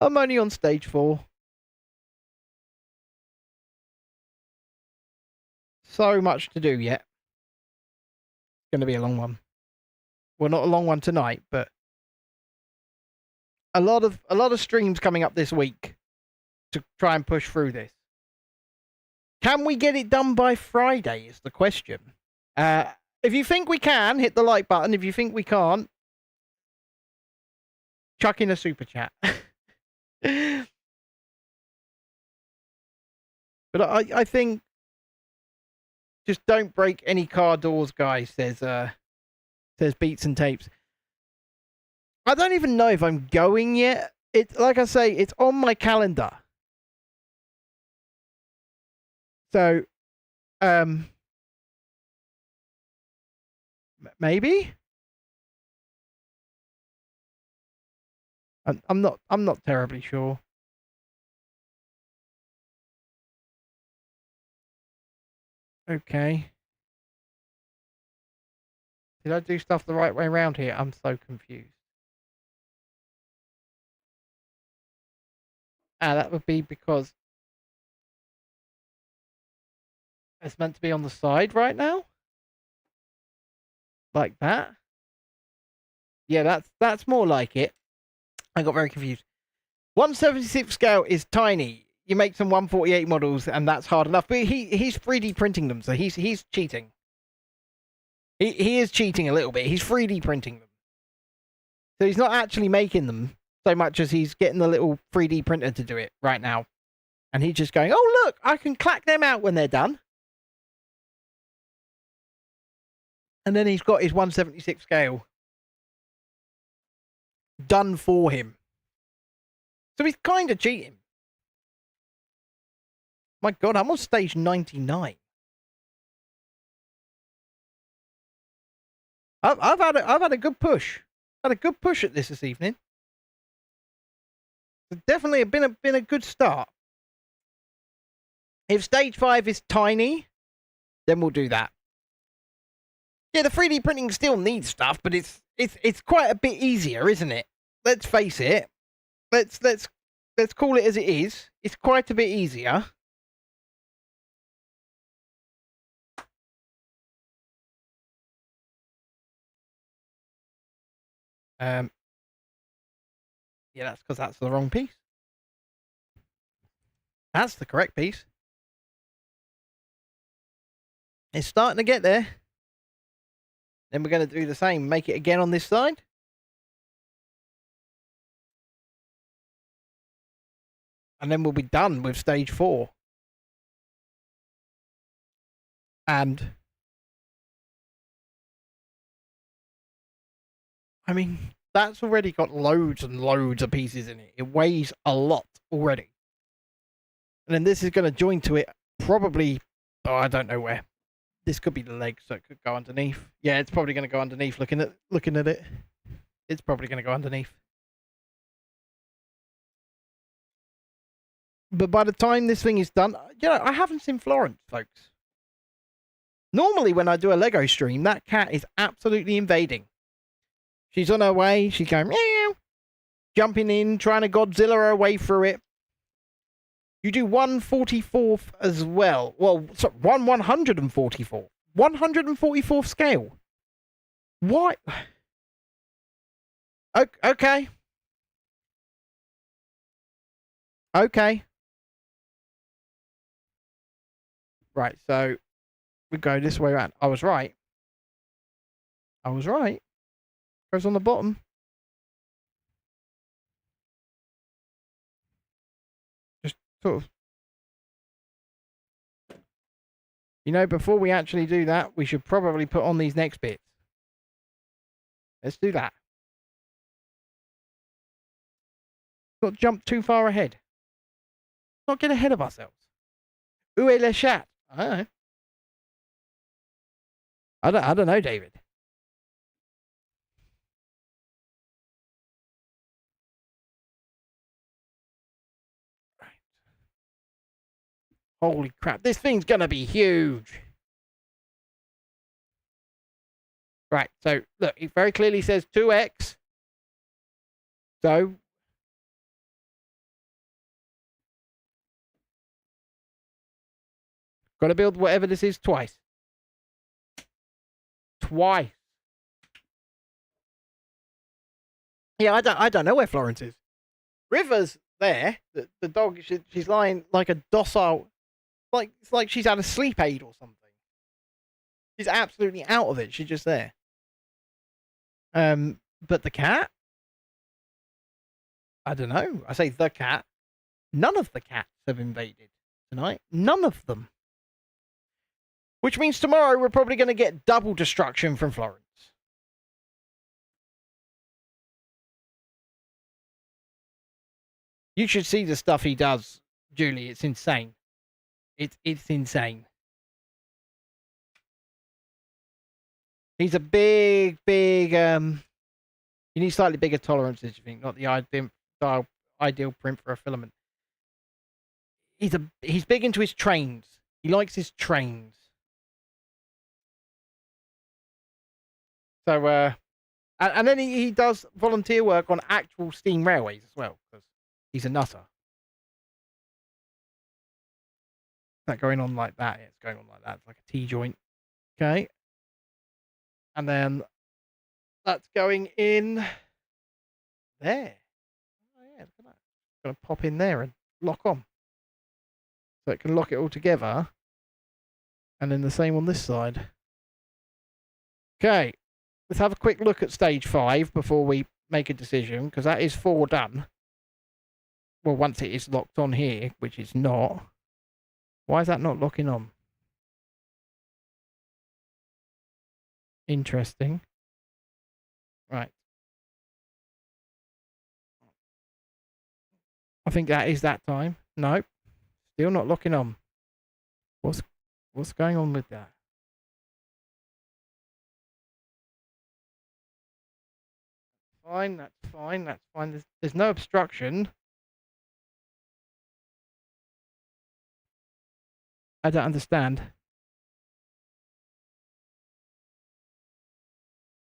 I'm only on stage 4. So much to do yet. It's going to be a long one. Well, not a long one tonight, but a lot of streams coming up this week to try and push through this. Can we get it done by Friday is the question. If you think we can, hit the like button. If you think we can't, chuck in a super chat. But I think just don't break any car doors, guys, says Beats and Tapes. I don't even know if I'm going yet. It's like I say, it's on my calendar. So, maybe? I'm not terribly sure. Okay. Did I do stuff the right way around here? I'm so confused. That would be because it's meant to be on the side right now? Like that? Yeah, that's more like it. I got very confused. 176 scale is tiny. You make some 148 models, and that's hard enough. But he's 3D printing them, so he's cheating. He is cheating a little bit. He's 3D printing them, so he's not actually making them so much as he's getting the little 3D printer to do it right now, and he's just going, "Oh look, I can clack them out when they're done." And then he's got his 176 scale done for him. So he's kind of cheating. My God, I'm on stage 99. I've had a good push. Had a good push at this evening. It's definitely been a good start. If stage 5 is tiny, then we'll do that. Yeah, the 3D printing still needs stuff, but it's quite a bit easier, isn't it? Let's face it. Let's call it as it is. It's quite a bit easier. Yeah, that's because that's the wrong piece. That's the correct piece. It's starting to get there. Then we're going to do the same. Make it again on this side. And then we'll be done with stage 4. And I mean, that's already got loads and loads of pieces in it. It weighs a lot already. And then this is going to join to it probably, I don't know where. This could be the leg, so it could go underneath. Yeah, it's probably going to go underneath looking at it. It's probably going to go underneath. But by the time this thing is done, I haven't seen Florence, folks. Normally when I do a Lego stream, that cat is absolutely invading. She's on her way. She's going, meow, jumping in, trying to Godzilla her way through it. You do 1/44th as well. Well, so 1/144th. 144th scale. What? Okay. Okay. Right, so we go this way around. I was right. Goes on the bottom. Just sort of. You know, before we actually do that, we should probably put on these next bits. Let's do that. Not jump too far ahead. Not get ahead of ourselves. Où est le chat? I don't know. I don't know, David. Right. Holy crap, this thing's gonna be huge. Right, so look, it very clearly says 2x. So got to build whatever this is twice. Twice. Yeah, I don't know where Florence is. River's there. The dog, she's lying like a docile, it's like she's had a sleep aid or something. She's absolutely out of it. She's just there. But the cat? I don't know. I say the cat. None of the cats have invaded tonight. None of them. Which means tomorrow we're probably going to get double destruction from Florence. You should see the stuff he does, Julie. It's insane. It's insane. He's a big. You need slightly bigger tolerances, you think, not the ideal print for a filament. He's big into his trains. He likes his trains. So and then he does volunteer work on actual steam railways as well, because he's a nutter. Is that going on like that? Yeah, it's going on like that. It's like a T-joint. Okay. And then that's going in there. Oh yeah, look at that. It's going to pop in there and lock on. So it can lock it all together. And then the same on this side. Okay. Let's have a quick look at stage 5 before we make a decision, because that is 4 done. Well, once it is locked on here, which it's not. Why is that not locking on? Interesting. Right. I think that is that time. No. Still not locking on. What's going on with that? Fine, that's fine, that's fine. There's no obstruction. I don't understand.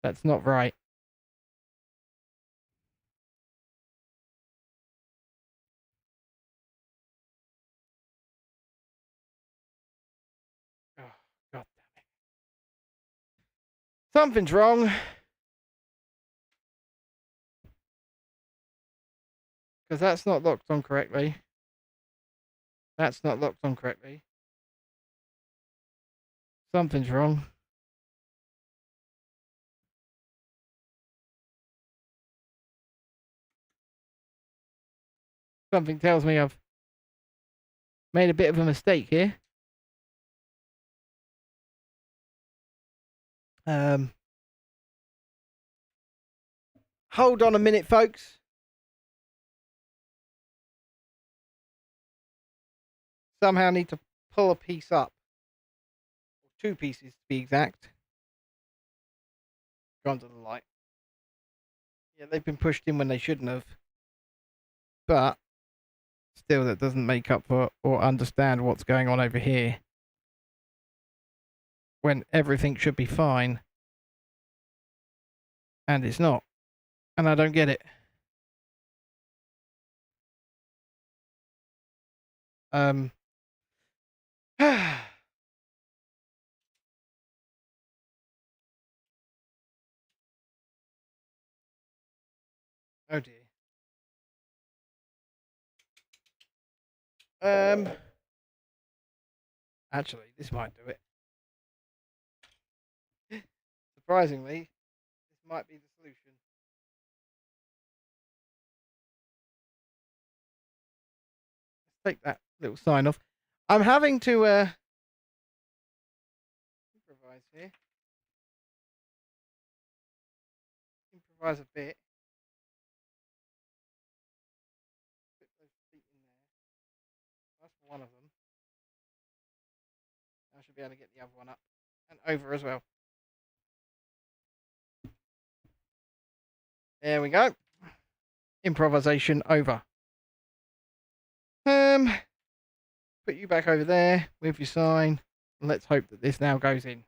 That's not right. Oh, God damn it. Something's wrong. Because that's not locked on correctly. That's not locked on correctly. Something's wrong. Something tells me I've made a bit of a mistake here. Hold on a minute, folks. Somehow need to pull a piece up. 2 pieces to be exact. Go onto the light. Yeah, they've been pushed in when they shouldn't have. But still, that doesn't make up for or understand what's going on over here. When everything should be fine. And it's not. And I don't get it. Oh dear. Actually, this might do it. Surprisingly, this might be the solution. Let's take that little sign off. I'm having to improvise here. Improvise a bit. Put those feet in there. That's one of them. I should be able to get the other one up and over as well. There we go. Improvisation over. Put you back over there with your sign. And let's hope that this now goes in.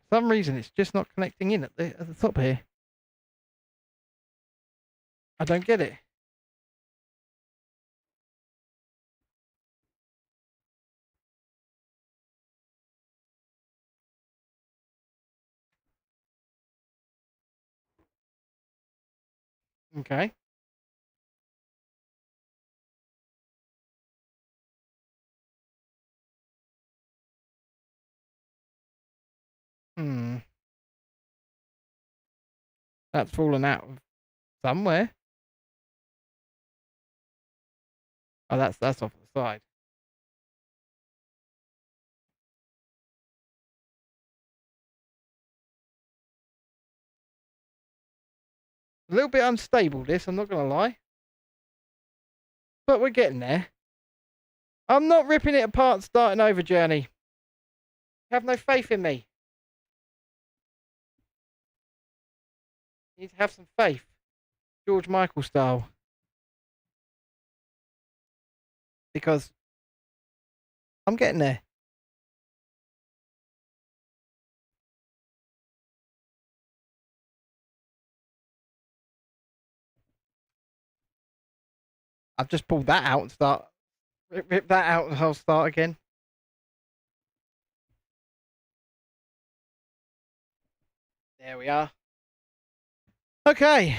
For some reason, it's just not connecting in at the top here. I don't get it. Okay. That's fallen out of somewhere. Oh, that's off the side. A little bit unstable, this, I'm not going to lie. But we're getting there. I'm not ripping it apart starting over, Journey. Have no faith in me. You need to have some faith. George Michael style. Because I'm getting there. I've just pulled that out and start. Rip that out and I'll start again. There we are. Okay.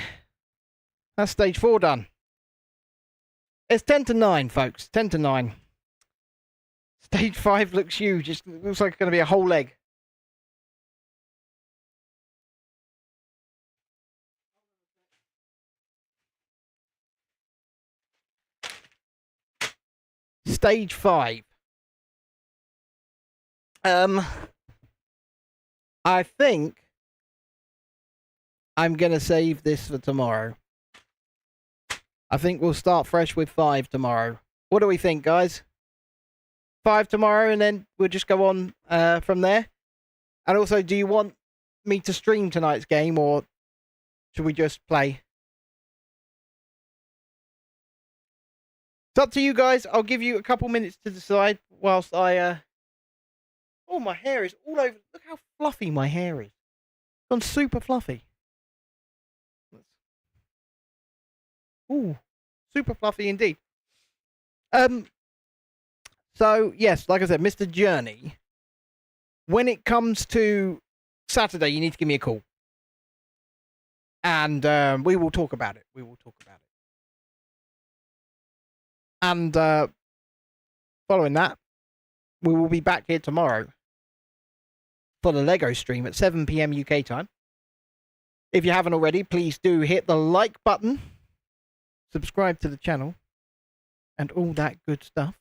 That's stage 4 done. It's 10 to 9, folks. 10 to 9. Stage 5 looks huge. It looks like it's going to be a whole leg. Stage 5. I think I'm going to save this for tomorrow. I think we'll start fresh with 5 tomorrow. What do we think, guys? 5 tomorrow, and then we'll just go on from there. And also, do you want me to stream tonight's game, or should we just play? It's up to you guys. I'll give you a couple minutes to decide whilst I... Oh, my hair is all over. Look how fluffy my hair is. It's gone super fluffy. Ooh, super fluffy indeed. So, yes, like I said, Mr. Journey, when it comes to Saturday, you need to give me a call. And we will talk about it. We will talk about it. And following that, we will be back here tomorrow for the Lego stream at 7 PM UK time. If you haven't already, please do hit the like button, subscribe to the channel, and all that good stuff.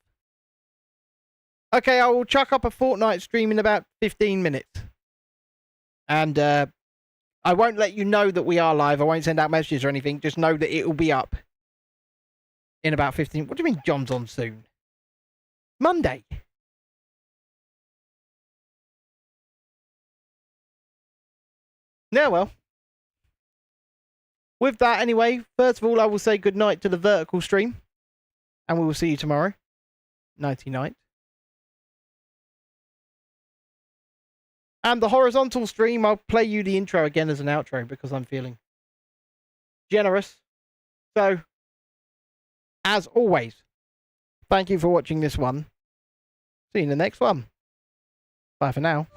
Okay, I will chuck up a Fortnite stream in about 15 minutes. And I won't let you know that we are live. I won't send out messages or anything. Just know that it will be up in about 15. What do you mean John's on soon? Monday. Yeah, well. With that, anyway, first of all, I will say goodnight to the vertical stream. And we will see you tomorrow. Nighty night. And the horizontal stream, I'll play you the intro again as an outro because I'm feeling generous. So, as always, thank you for watching this one. See you in the next one. Bye for now.